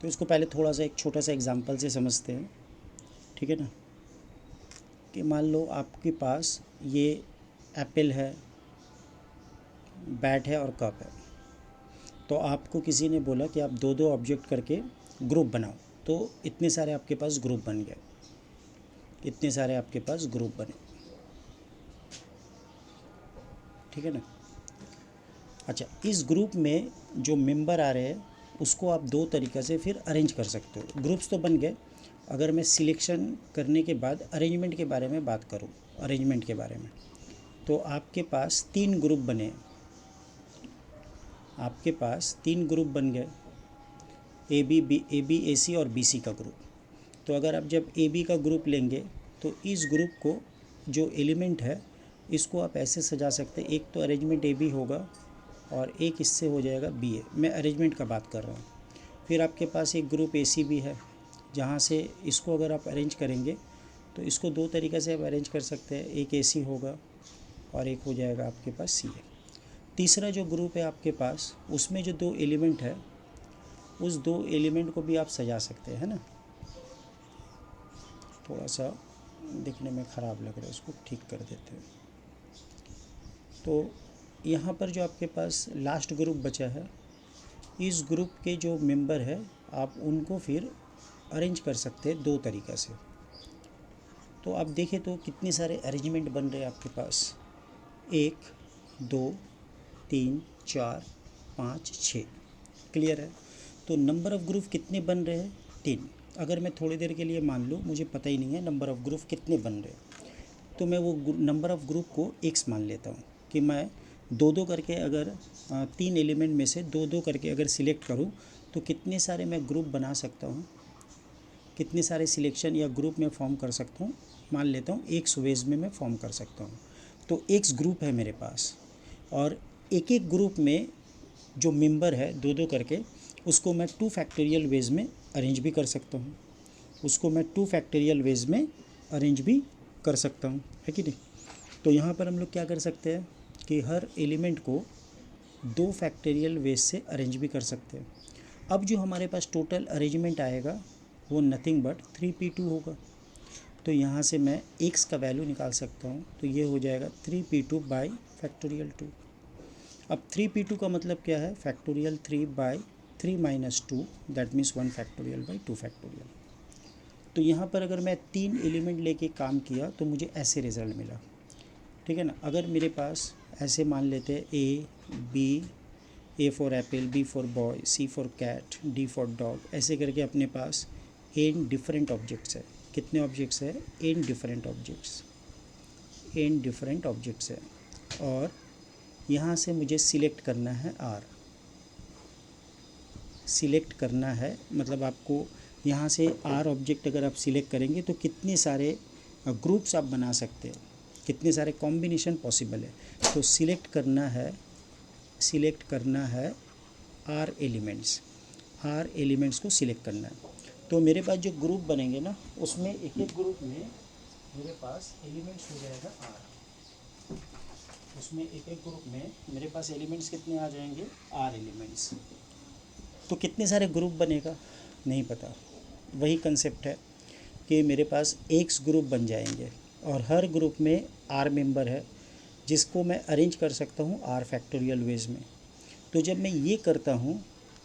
तो इसको पहले थोड़ा सा एक छोटा सा एग्जांपल से समझते हैं, ठीक है ना। कि मान लो आपके पास ये एप्पल है, बैट है और कप है। तो आपको किसी ने बोला कि आप 2-2 ऑब्जेक्ट करके ग्रुप बनाओ, तो इतने सारे आपके पास ग्रुप बन गए, ठीक है ना। अच्छा, इस ग्रुप में जो मेंबर आ रहे हैं उसको आप 2 तरीक़े से फिर अरेंज कर सकते हो। ग्रुप्स तो बन गए। अगर मैं सिलेक्शन करने के बाद अरेंजमेंट के बारे में बात करूँ, तो आपके पास 3 ग्रुप बने, गए, ए बी ए सी और बी सी का ग्रुप। तो अगर आप जब ए बी का ग्रुप लेंगे, तो इस ग्रुप को जो एलिमेंट है इसको आप ऐसे सजा सकते हैं, एक तो अरेंजमेंट ए बी होगा और एक इससे हो जाएगा बी ए। मैं अरेंजमेंट का बात कर रहा हूँ। फिर आपके पास एक ग्रुप ए सी भी है, जहाँ से इसको अगर आप अरेंज करेंगे तो इसको 2 तरीक़े से आप अरेंज कर सकते हैं, एक ए सी होगा और एक हो जाएगा आपके पास सी ए। तीसरा जो ग्रुप है आपके पास, उसमें जो 2 एलिमेंट है, उस 2 एलिमेंट को भी आप सजा सकते हैं ना। थोड़ा सा दिखने में ख़राब लग रहा है, उसको ठीक कर देते हैं। तो यहाँ पर जो आपके पास लास्ट ग्रुप बचा है, इस ग्रुप के जो मेंबर है आप उनको फिर अरेंज कर सकते हैं 2 तरीक़ा से। तो आप देखें तो कितने सारे अरेंजमेंट बन रहे हैं आपके पास, 1 2 3 4 5 6। क्लियर है? तो नंबर ऑफ़ ग्रुप कितने बन रहे हैं? 3। अगर मैं थोड़ी देर के लिए मान लूँ मुझे पता ही नहीं है नंबर ऑफ़ ग्रुप कितने बन रहे हैं, तो मैं वो नंबर ऑफ़ ग्रुप को x मान लेता हूँ कि मैं 2-2 करके अगर 3 एलिमेंट में से 2-2 करके अगर सिलेक्ट करूँ तो कितने सारे मैं ग्रुप बना सकता हूँ, कितने सारे सिलेक्शन या ग्रुप में फॉर्म कर सकता हूँ। मान लेता हूँ x वेज में मैं फॉर्म कर सकता हूँ। तो x ग्रुप है मेरे पास, और एक एक ग्रुप में जो मेंबर है 2-2 करके, उसको मैं 2 फैक्टोरियल वेज में अरेंज भी कर सकता हूँ, है कि नहीं। तो यहाँ पर हम लोग क्या कर सकते हैं कि हर एलिमेंट को 2 फैक्टोरियल वेज से अरेंज भी कर सकते हैं। अब जो हमारे पास टोटल अरेंजमेंट आएगा वो नथिंग बट 3p2 होगा। तो यहाँ से मैं x का वैल्यू निकाल सकता हूँ, तो ये हो जाएगा 3p2 बाई फैक्टोरियल 2। अब 3p2 का मतलब क्या है? Factorial 3 by 3 minus 2, that means 1 factorial by 2 factorial. तो यहाँ पर अगर मैं 3 एलिमेंट लेके काम किया तो मुझे ऐसे रिज़ल्ट मिला, ठीक है ना। अगर मेरे पास ऐसे मान लेते हैं A B, A for apple, B for boy, C for cat, D for dog, ऐसे करके अपने पास एन डिफरेंट ऑब्जेक्ट्स है। कितने ऑब्जेक्ट्स है? N different objects, N different objects है। और यहाँ से मुझे सिलेक्ट करना है आर, सिलेक्ट करना है, मतलब आपको यहाँ से आर ऑब्जेक्ट अगर आप सिलेक्ट करेंगे तो कितने सारे ग्रुप्स आप बना सकते हैं, कितने सारे कॉम्बिनेशन पॉसिबल है। तो सिलेक्ट करना है, सिलेक्ट करना है आर एलिमेंट्स, आर एलिमेंट्स को सिलेक्ट करना है। तो मेरे पास जो ग्रुप बनेंगे ना, उसमें एक एक ग्रुप में मेरे पास एलिमेंट्स हो जाएगा आर, उसमें एक एक ग्रुप में मेरे पास एलिमेंट्स कितने आ जाएंगे? R elements. तो कितने सारे ग्रुप बनेगा नहीं पता, वही कंसेप्ट है कि मेरे पास एक्स ग्रुप बन जाएंगे और हर ग्रुप में आर मेंबर है, जिसको मैं अरेंज कर सकता हूँ आर फैक्टोरियल वेज में। तो जब मैं ये करता हूँ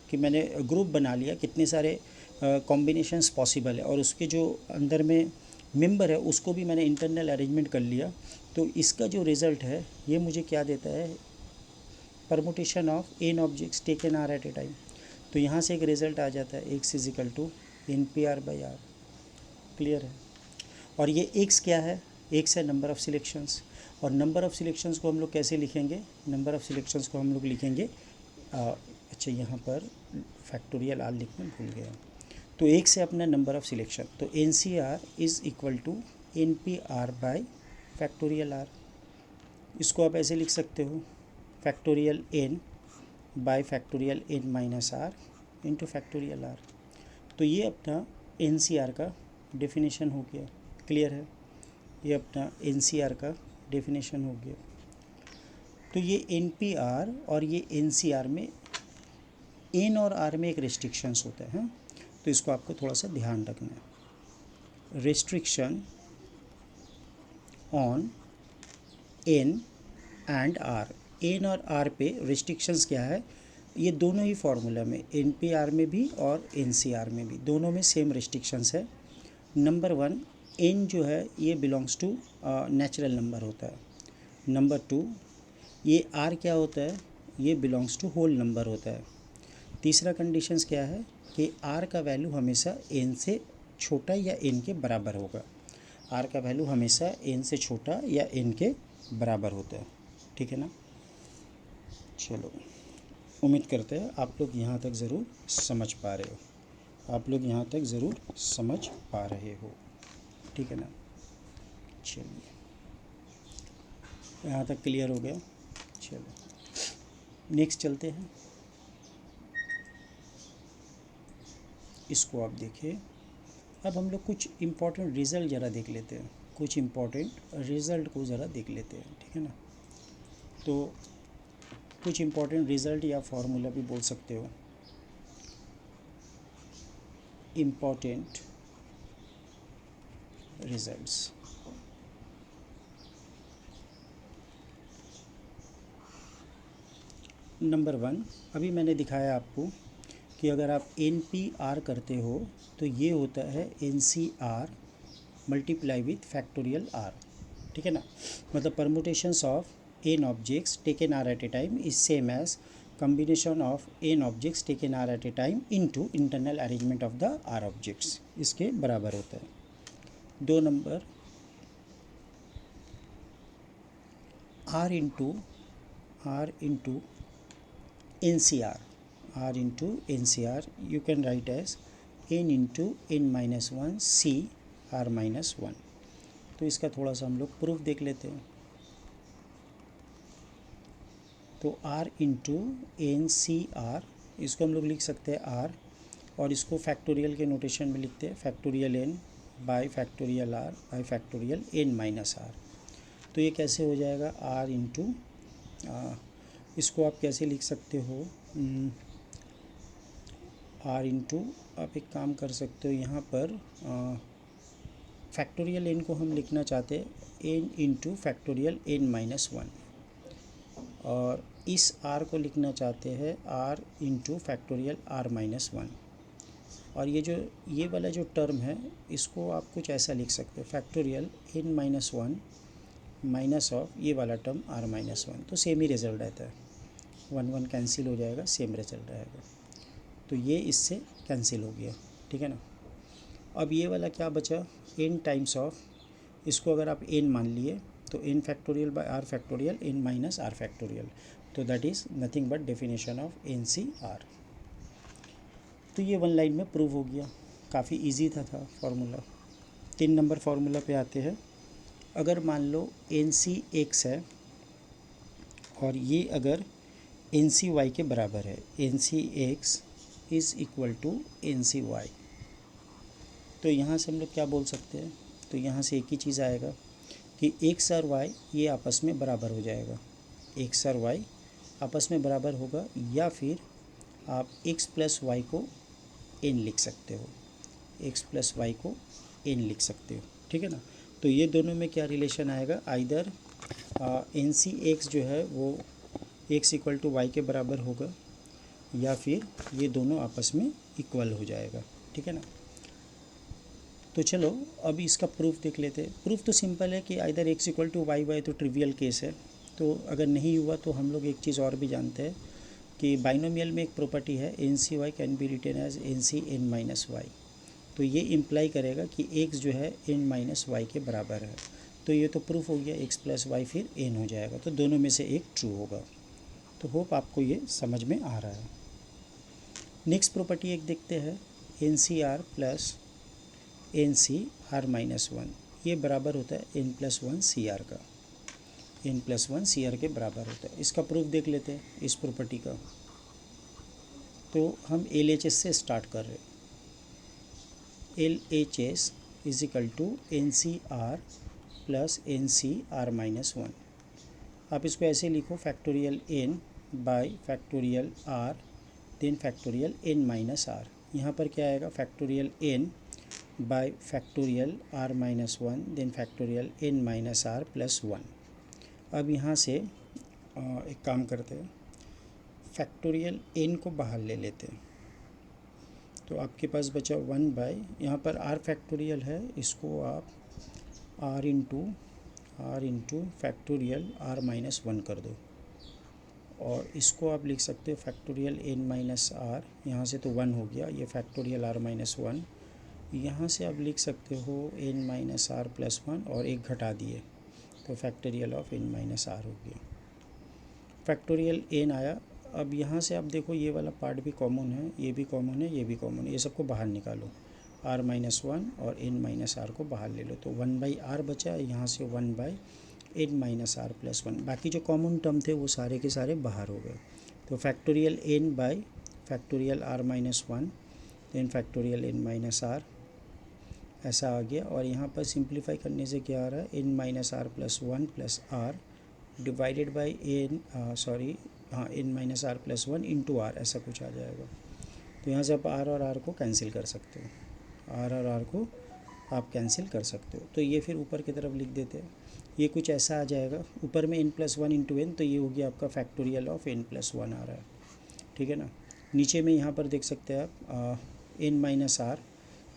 कि मैंने ग्रुप बना लिया, कितने सारे कॉम्बिनेशंस पॉसिबल है और उसके जो अंदर में मेंबर है उसको भी मैंने इंटरनल अरेंजमेंट कर लिया, तो इसका जो रिज़ल्ट है ये मुझे क्या देता है? Permutation of N objects taken are at a time. तो यहाँ से एक रिज़ल्ट आ जाता है x is equal to n P r by r. Clear है? और ये एक्स क्या है? एक्स है नंबर ऑफ़ सिलेक्शंस। और नंबर ऑफ़ सिलेक्शंस को हम लोग कैसे लिखेंगे? नंबर ऑफ़ सिलेक्शंस को हम लोग लिखेंगे अच्छा यहाँ पर फैक्टोरियल आर लिखना भूल गया। तो एक से अपना नंबर ऑफ़ सिलेक्शन, तो n c r is equal to n P r by factorial r. इसको आप ऐसे लिख सकते हो, factorial n by factorial n minus r into factorial r. तो ये अपना एन सी आर का डेफिनेशन हो गया। क्लियर है? ये अपना एन सी आर का डेफिनेशन हो गया। तो ये एन पी आर और ये एन सी आर में एन और आर में एक रिस्ट्रिक्शंस होता है, तो इसको आपको थोड़ा सा ध्यान रखना है। Restriction on n and r, n और आर पे रिस्ट्रिक्शंस क्या है? ये दोनों ही फार्मूला में, एन पी आर में भी और एन सी आर में भी, दोनों में सेम रिस्ट्रिक्शंस है। नंबर 1, एन जो है ये बिलोंग्स टू नेचुरल नंबर होता है। नंबर 2, ये आर क्या होता है? ये बिलोंग्स टू होल नंबर होता है। तीसरा कंडीशंस क्या है कि आर का वैल्यू हमेशा एन से छोटा या एन के बराबर होगा। आर का वैल्यू हमेशा एन से छोटा या एन के बराबर होता है। ठीक है ना? चलो, उम्मीद करते हैं आप लोग यहाँ तक ज़रूर समझ पा रहे हो, आप लोग यहाँ तक ज़रूर समझ पा रहे हो। ठीक है ना? चलिए, यहाँ तक क्लियर हो गया। चलो नेक्स्ट चलते हैं। इसको आप देखिए। अब हम लोग कुछ इम्पोर्टेंट रिज़ल्ट ज़रा देख लेते हैं, कुछ इम्पोर्टेंट रिज़ल्ट को ज़रा देख लेते हैं। ठीक है ना? तो कुछ इम्पोर्टेंट रिज़ल्ट या फॉर्मूला भी बोल सकते हो। इम्पोर्टेंट रिज़ल्ट्स, नंबर 1, अभी मैंने दिखाया आपको कि अगर आप एन पी आर करते हो तो ये होता है n c r multiply with factorial r. ठीक है ना? मतलब permutations of N objects taken are at a time is same as combination of N objects taken are at a time into internal arrangement of the r objects, इसके बराबर होता है। 2 number, r into n c r, r into n c r you can write as n into n minus 1 c are minus 1। तो इसका थोड़ा सा हम लोग प्रूफ देख लेते हैं। तो r into n c r, इसको हम लोग लिख सकते हैं r, और इसको फैक्टोरियल के नोटेशन में लिखते हैं factorial n by factorial r by factorial n minus r। तो ये कैसे हो जाएगा? r इंटू, इसको आप कैसे लिख सकते हो? r इंटू, आप एक काम कर सकते हो यहाँ पर, फैक्टोरियल n को हम लिखना चाहते हैं n into factorial n minus 1, और इस r को लिखना चाहते हैं r into factorial r minus 1। और ये वाला जो टर्म है इसको आप कुछ ऐसा लिख सकते हो, factorial n minus one minus of ये वाला टर्म r माइनस वन, तो सेम ही रिजल्ट रहता है, 1 1 कैंसिल हो जाएगा, सेम रिजल्ट रहेगा। तो ये इससे कैंसिल हो गया, ठीक है ना। अब ये वाला क्या बचा, n टाइम्स ऑफ, इसको अगर आप n मान लिए तो n factorial by r factorial n minus r factorial, तो that is nothing but definition of NCR। तो ये वन लाइन में प्रूव हो गया, काफ़ी इजी था फार्मूला। 3 नंबर फार्मूला पे आते हैं। अगर मान लो NCX है और ये अगर NCY के बराबर है, NCX is equal to NCY, तो यहाँ से हम लोग क्या बोल सकते हैं, तो यहाँ से एक ही चीज़ आएगा कि x और y ये आपस में बराबर हो जाएगा, x और y आपस में बराबर होगा, या फिर आप x प्लस वाई को n लिख सकते हो, x प्लस वाई को n लिख सकते हो, ठीक है ना। तो ये दोनों में क्या रिलेशन आएगा, आइदर NCX जो है वो x इक्वल टू वाई के बराबर होगा, या फिर ये दोनों आपस में इक्वल हो जाएगा, ठीक है ना। तो चलो अभी इसका प्रूफ देख लेते हैं। प्रूफ तो सिंपल है कि either x equal to y, तो ट्रिवियल केस है। तो अगर नहीं हुआ तो हम लोग एक चीज़ और भी जानते हैं कि बाइनोमियल में एक प्रॉपर्टी है, NCY can be written as NCN minus y. तो ये इम्प्लाई करेगा कि x जो है n माइनस वाई के बराबर है। तो ये तो प्रूफ हो गया, x प्लस वाई फिर n हो जाएगा, तो दोनों में से एक ट्रू होगा। तो होप आपको ये समझ में आ रहा है। नेक्स्ट प्रॉपर्टी एक देखते हैं, NCR plus NCR minus one, ये बराबर होता है n प्लस वन CR का, n प्लस वन CR के बराबर होता है। इसका प्रूफ देख लेते हैं इस प्रॉपर्टी का। तो हम LHS से स्टार्ट कर रहे हैं। LHS is equal to NCR plus NCR minus one. आप इसको ऐसे लिखो, factorial n by factorial r then factorial n minus r। यहाँ पर क्या आएगा, factorial n by factorial r minus one then factorial n minus r plus one. अब यहाँ से एक काम करते हैं, फैक्टोरियल n को बाहर ले लेते हैं, तो आपके पास बचा वन बाय, यहाँ पर r फैक्टोरियल है, इसको आप r into factorial r minus one कर दो, और इसको आप लिख सकते हो फैक्टोरियल n माइनस r, यहाँ से तो वन हो गया, ये फैक्टोरियल r माइनस वन, यहाँ से आप लिख सकते हो n minus r plus one, और एक घटा दिए तो factorial of n minus r हो गया, फैक्टोरियल n आया। अब यहाँ से आप देखो ये वाला पार्ट भी कॉमन है, ये भी कॉमन है, ये भी कॉमन है, ये सबको बाहर निकालो, r माइनस वन और n माइनस r को बाहर ले लो, तो वन बाई आर बचा, यहाँ से one by n minus r plus one, बाकी जो कॉमन टर्म थे वो सारे के सारे बाहर हो गए। तो factorial n by factorial r minus one then factorial n minus r, ऐसा आ गया। और यहाँ पर सिंप्लीफाई करने से क्या आ रहा है, n minus r plus one plus r divided by n minus r plus one into r, ऐसा कुछ आ जाएगा। तो यहाँ से आप r और r को कैंसिल कर सकते हो, r और r को आप कैंसिल कर सकते हो। तो ये फिर ऊपर की तरफ लिख देते हैं, ये कुछ ऐसा आ जाएगा, ऊपर में n plus one into n, तो ये हो गया आपका factorial of n plus one आ रहा है, ठीक है ना। नीचे में यहाँ पर देख सकते हैं आप n माइनस r,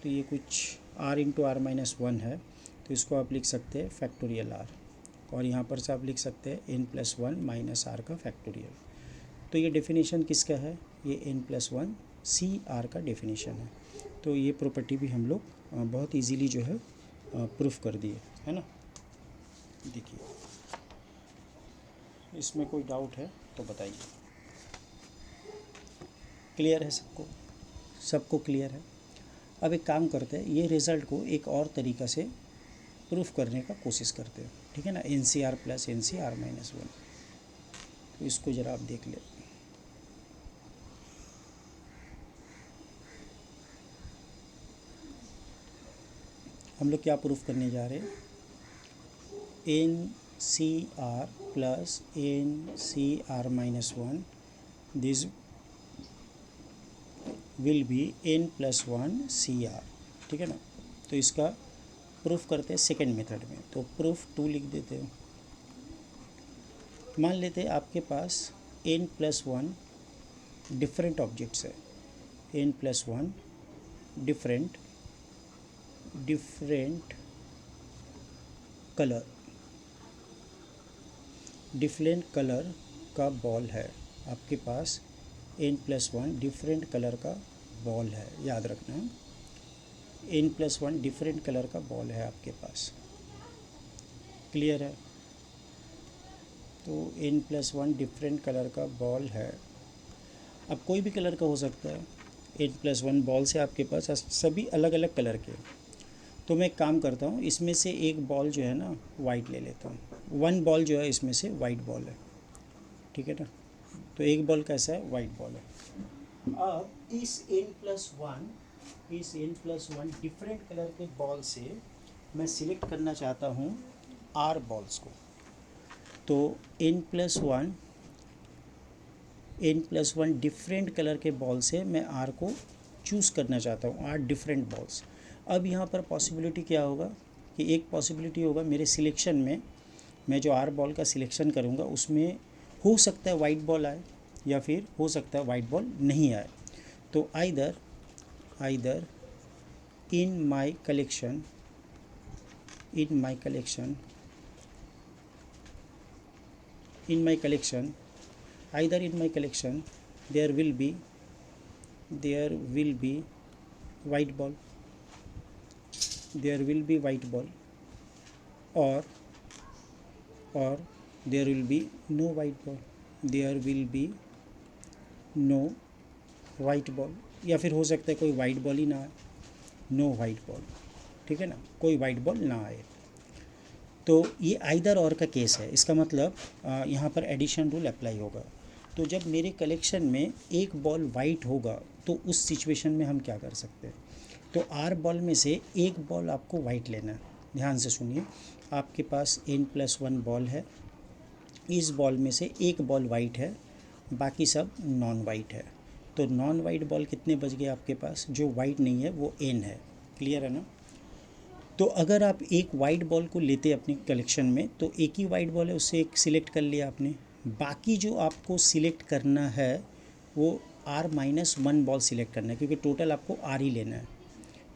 तो ये कुछ r into r minus one है, तो इसको आप लिख सकते हैं फैक्टोरियल r, और यहाँ पर से आप लिख सकते हैं n plus one minus r का फैक्टोरियल। तो ये डेफिनेशन किसका है, ये n प्लस वन CR का डेफिनेशन है। तो ये प्रॉपर्टी भी हम लोग बहुत इजीली जो है प्रूफ कर दिए, है ना। देखिए इसमें कोई डाउट है तो बताइए, क्लियर है सबको, सबको क्लियर है। अब एक काम करते हैं, ये रिज़ल्ट को एक और तरीक़ा से प्रूफ करने का कोशिश करते हैं, ठीक है ना, NCR plus NCR minus one. तो इसको ज़रा आप देख ले, हम लोग क्या प्रूफ करने जा रहे हैं, NCR plus NCR minus one, this will be n plus one CR, ठीक है ना। तो इसका प्रूफ करते हैं सेकेंड मेथड में, तो प्रूफ 2 लिख देते हैं। मान लेते हैं आपके पास n plus one different objects है, n plus one different colour different colour का बॉल है आपके पास, n+1 डिफरेंट कलर का बॉल है, याद रखना, n+1 डिफरेंट कलर का बॉल है आपके पास। क्लियर है? तो n+1 डिफरेंट कलर का बॉल है। अब कोई भी कलर का हो सकता है, n+1 बॉल से आपके पास सभी अलग अलग कलर के। तो मैं एक काम करता हूँ, इसमें से एक बॉल जो है ना वाइट ले लेता हूँ। वन बॉल जो है इसमें से वाइट बॉल है, ठीक है ना। तो एक बॉल कैसा है, वाइट बॉल है। अब इस n+1 डिफरेंट कलर के बॉल से मैं सिलेक्ट करना चाहता हूँ आर बॉल्स को। तो n+1 डिफरेंट कलर के बॉल से मैं आर को चूज़ करना चाहता हूँ, आर डिफरेंट बॉल्स। अब यहाँ पर पॉसिबिलिटी क्या होगा कि एक पॉसिबिलिटी होगा मेरे सिलेक्शन में, मैं जो आर बॉल का सिलेक्शन करूँगा उसमें हो सकता है वाइट बॉल आए या फिर हो सकता है वाइट बॉल नहीं आए। तो either in my collection there will be white ball, or there will be no white ball, या फिर हो सकता है कोई वाइट बॉल ही ना आए, नो वाइट बॉल, ठीक है ना, कोई वाइट बॉल ना आए। तो ये आइदर और का केस है, इसका मतलब यहाँ पर एडिशन रूल अप्लाई होगा। तो जब मेरे कलेक्शन में एक बॉल वाइट होगा तो उस सिचुएशन में हम क्या कर सकते हैं, तो आर बॉल में से एक बॉल आपको वाइट लेना है। ध्यान से सुनिए, आपके पास n+1 बॉल है, इस बॉल में से एक बॉल वाइट है, बाकी सब नॉन वाइट है। तो नॉन वाइट बॉल कितने बच गए आपके पास, जो वाइट नहीं है वो n है। क्लियर है ना। तो अगर आप एक वाइट बॉल को लेते अपनी कलेक्शन में तो एक ही वाइट बॉल है, उससे एक सिलेक्ट कर लिया आपने। बाकी जो आपको सिलेक्ट करना है वो r-1 बॉल सिलेक्ट करना है, क्योंकि टोटल आपको r ही लेना है।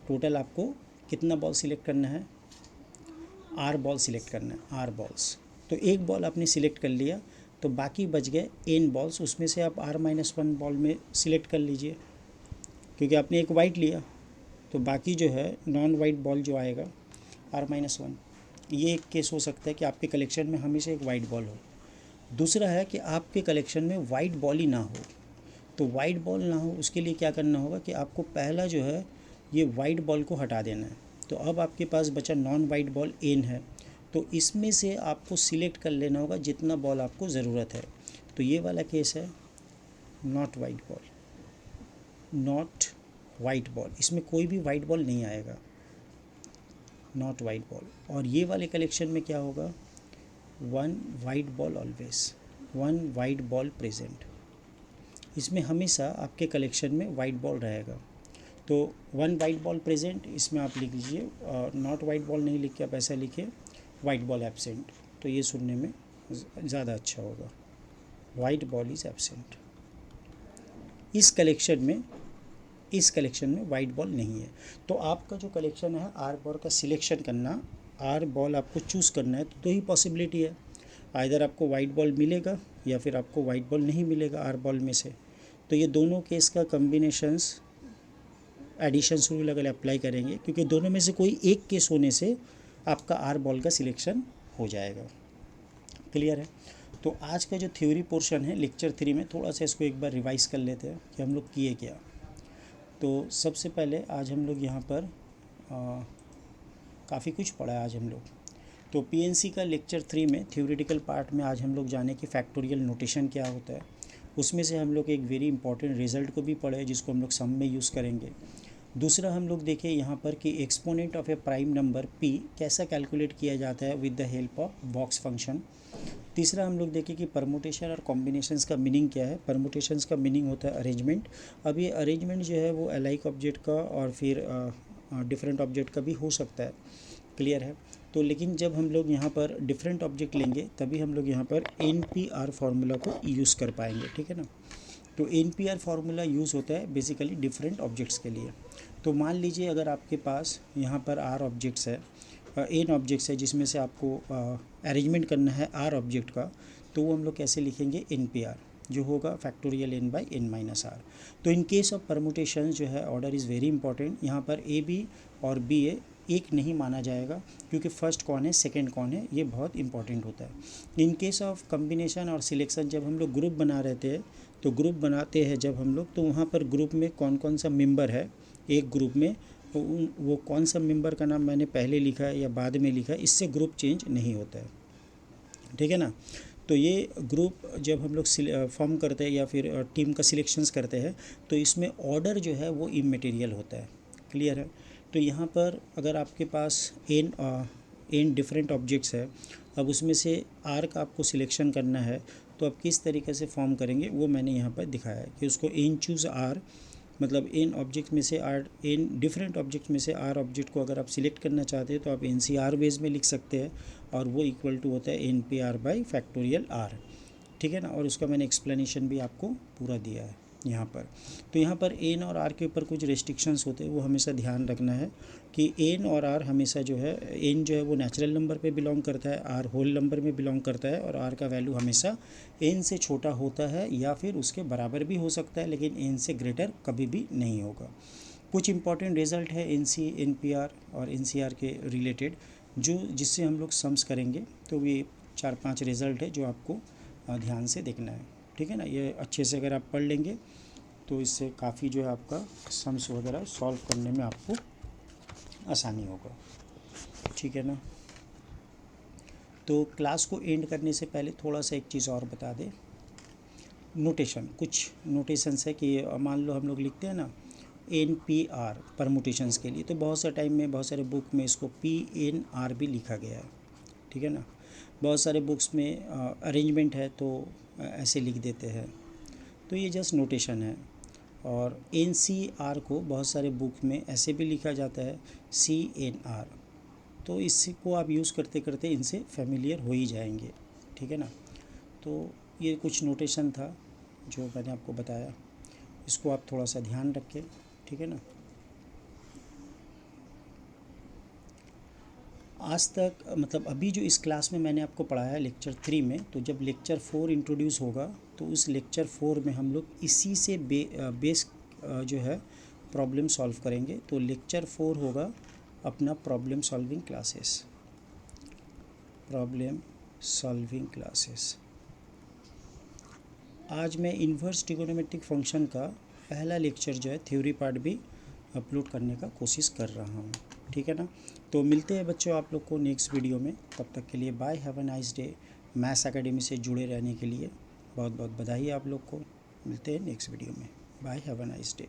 टोटल आपको कितना बॉल सिलेक्ट करना है, r बॉल सिलेक्ट करना है, r बॉल्स। तो एक बॉल आपने सिलेक्ट कर लिया तो बाकी बच गए n बॉल्स, उसमें से आप r-1 बॉल में सिलेक्ट कर लीजिए, क्योंकि आपने एक वाइट लिया। तो बाकी जो है नॉन वाइट बॉल जो आएगा r-1। ये एक केस हो सकता है कि आपके कलेक्शन में हमेशा एक वाइट बॉल हो। दूसरा है कि आपके कलेक्शन में वाइट बॉल ही ना हो। तो वाइट बॉल ना हो उसके लिए क्या करना होगा कि आपको पहला जो है ये वाइट बॉल को हटा देना है। तो अब आपके पास बचा नॉन वाइट बॉल n है, तो इसमें से आपको सिलेक्ट कर लेना होगा जितना बॉल आपको ज़रूरत है। तो ये वाला केस है नॉट वाइट बॉल, इसमें कोई भी वाइट बॉल नहीं आएगा, नॉट वाइट बॉल। और ये वाले कलेक्शन में क्या होगा, one white ball always, one white ball present. इसमें हमेशा आपके कलेक्शन में वाइट बॉल रहेगा। तो वन वाइट बॉल प्रेजेंट, इसमें आप लिख लीजिए, नॉट वाइट बॉल नहीं लिख के आप ऐसा लिखिए वाइट बॉल एब्सेंट, तो ये सुनने में ज़्यादा अच्छा होगा, वाइट बॉल इज़ एब्सेंट। इस कलेक्शन में वाइट बॉल नहीं है। तो आपका जो कलेक्शन है आर बॉल का सिलेक्शन करना, आर बॉल आपको चूज़ करना है, तो दो ही पॉसिबिलिटी है, आइदर आपको वाइट बॉल मिलेगा या फिर आपको वाइट बॉल नहीं मिलेगा आर बॉल में से। तो ये दोनों केस का कम्बिनेशंस एडिशन रूल अगर अप्लाई करेंगे, क्योंकि दोनों में से कोई एक केस होने से आपका आर बॉल का सिलेक्शन हो जाएगा। क्लियर है। तो आज का जो थ्योरी पोर्शन है लेक्चर 3 में, थोड़ा सा इसको एक बार रिवाइज़ कर लेते हैं कि हम लोग किए क्या। तो सबसे पहले आज हम लोग यहाँ पर काफ़ी कुछ पढ़ा है आज हम लोग। तो पीएनसी का लेक्चर 3 में थ्योरेटिकल पार्ट में आज हम लोग जाने कि फैक्टोरियल नोटेशन क्या होता है। उसमें से हम लोग एक वेरी इंपॉर्टेंट रिजल्ट को भी पढ़े जिसको हम लोग सम में यूज़ करेंगे। दूसरा हम लोग देखें यहाँ पर कि exponent of A prime number p कैसा कैलकुलेट किया जाता है with the help of box function. तीसरा हम लोग देखें कि परमुटेशन और कॉम्बिनेशंस का मीनिंग क्या है। परमुटेशंस का मीनिंग होता है अरेंजमेंट। अब ये अरेंजमेंट जो है वो अलाइक ऑब्जेक्ट का और फिर डिफरेंट ऑब्जेक्ट का भी हो सकता है। क्लियर है। तो लेकिन जब हम लोग यहाँ पर डिफरेंट ऑब्जेक्ट लेंगे तभी हम लोग यहाँ पर NP-R फार्मूला को यूज़ कर पाएंगे, ठीक है ना। तो NP-R फार्मूला यूज़ होता है बेसिकली डिफरेंट ऑब्जेक्ट्स के लिए। तो मान लीजिए अगर आपके पास यहाँ पर आर ऑब्जेक्ट्स है, एन ऑब्जेक्ट्स है, जिसमें से आपको अरेंजमेंट करना है आर ऑब्जेक्ट का, तो वो हम लोग कैसे लिखेंगे, एन पी आर, जो होगा factorial n by n minus r. तो इन केस ऑफ परमुटेशन जो है ऑर्डर इज़ वेरी इंपॉर्टेंट। यहाँ पर ए बी और बी ए एक नहीं माना जाएगा, क्योंकि फर्स्ट कौन है सेकंड कौन है ये बहुत इंपॉर्टेंट होता है। इन केस ऑफ कम्बिनेशन और सिलेक्शन, जब हम लोग ग्रुप बना रहते हैं, तो ग्रुप बनाते हैं जब हम लोग, तो वहाँ पर ग्रुप में कौन कौन सा मेंबर है एक ग्रुप में, वो कौन सा मेंबर का नाम मैंने पहले लिखा है या बाद में लिखा है, इससे ग्रुप चेंज नहीं होता है, ठीक है ना। तो ये ग्रुप जब हम लोग फॉर्म करते हैं या फिर टीम का सिलेक्शंस करते हैं, तो इसमें ऑर्डर जो है वो इमटेरियल होता है, क्लियर है। तो यहाँ पर अगर आपके पास एन डिफरेंट ऑब्जेक्ट्स है, अब उसमें से आर का आपको सिलेक्शन करना है, तो आप किस तरीके से फॉर्म करेंगे वो मैंने यहाँ पर दिखाया है कि उसको एन चूज़ आर, मतलब एन ऑब्जेक्ट में से आर, एन डिफरेंट ऑब्जेक्ट में से आर ऑब्जेक्ट को अगर आप सिलेक्ट करना चाहते हैं तो आप एन सी आर बेस में लिख सकते हैं, और वो इक्वल टू होता है n P r by factorial r, ठीक है ना। और उसका मैंने एक्सप्लेनेशन भी आपको पूरा दिया है यहाँ पर। तो यहाँ पर एन और आर के ऊपर कुछ रेस्ट्रिक्शंस होते हैं, वो हमेशा ध्यान रखना है कि एन और आर हमेशा जो है, एन जो है वो नेचुरल नंबर पे बिलोंग करता है, आर होल नंबर में बिलोंग करता है, और आर का वैल्यू हमेशा एन से छोटा होता है या फिर उसके बराबर भी हो सकता है, लेकिन एन से ग्रेटर कभी भी नहीं होगा। कुछ इंपॉर्टेंट रिजल्ट है n c, n P r और एन सी आर के रिलेटेड, जो जिससे हम लोग सम्स करेंगे। तो ये 4-5 रिज़ल्ट है जो आपको ध्यान से देखना है, ठीक है ना। ये अच्छे से अगर आप पढ़ लेंगे तो इससे काफ़ी जो है आपका सम्स वगैरह सॉल्व करने में आपको आसानी होगा, ठीक है ना। तो क्लास को एंड करने से पहले थोड़ा सा एक चीज़ और बता दें, नोटेशन, कुछ नोटेशंस है कि मान लो हम लोग लिखते हैं ना एन पी आर परमुटेशंस के लिए, तो बहुत सारे टाइम में बहुत सारे बुक में इसको पी एन आर भी लिखा गया है, ठीक है ना। बहुत सारे बुक्स में अरेंजमेंट है तो ऐसे लिख देते हैं, तो ये जस्ट नोटेशन है। और एन सी आर को बहुत सारे बुक में ऐसे भी लिखा जाता है सी एन आर, तो इसको आप यूज़ करते करते इनसे फेमिलियर हो ही जाएंगे, ठीक है ना। तो ये कुछ नोटेशन था जो मैंने आपको बताया, इसको आप थोड़ा सा ध्यान रखें, ठीक है ना। आज तक मतलब अभी जो इस क्लास में मैंने आपको पढ़ाया है लेक्चर 3 में, तो जब लेक्चर 4 इंट्रोड्यूस होगा तो उस लेक्चर 4 में हम लोग इसी से बेस जो है प्रॉब्लम सॉल्व करेंगे। तो लेक्चर 4 होगा अपना problem solving classes, problem solving classes. आज मैं इन्वर्स ट्रिगोनोमेट्रिक फंक्शन का पहला लेक्चर जो है थ्योरी पार्ट भी अपलोड करने का कोशिश कर रहा हूँ, ठीक है ना। तो मिलते हैं बच्चों आप लोग को नेक्स्ट वीडियो में, तब तक के लिए bye, have a nice day. Maths Academy से जुड़े रहने के लिए बहुत बहुत बधाई आप लोग को। मिलते हैं नेक्स्ट वीडियो में, bye, have a nice day.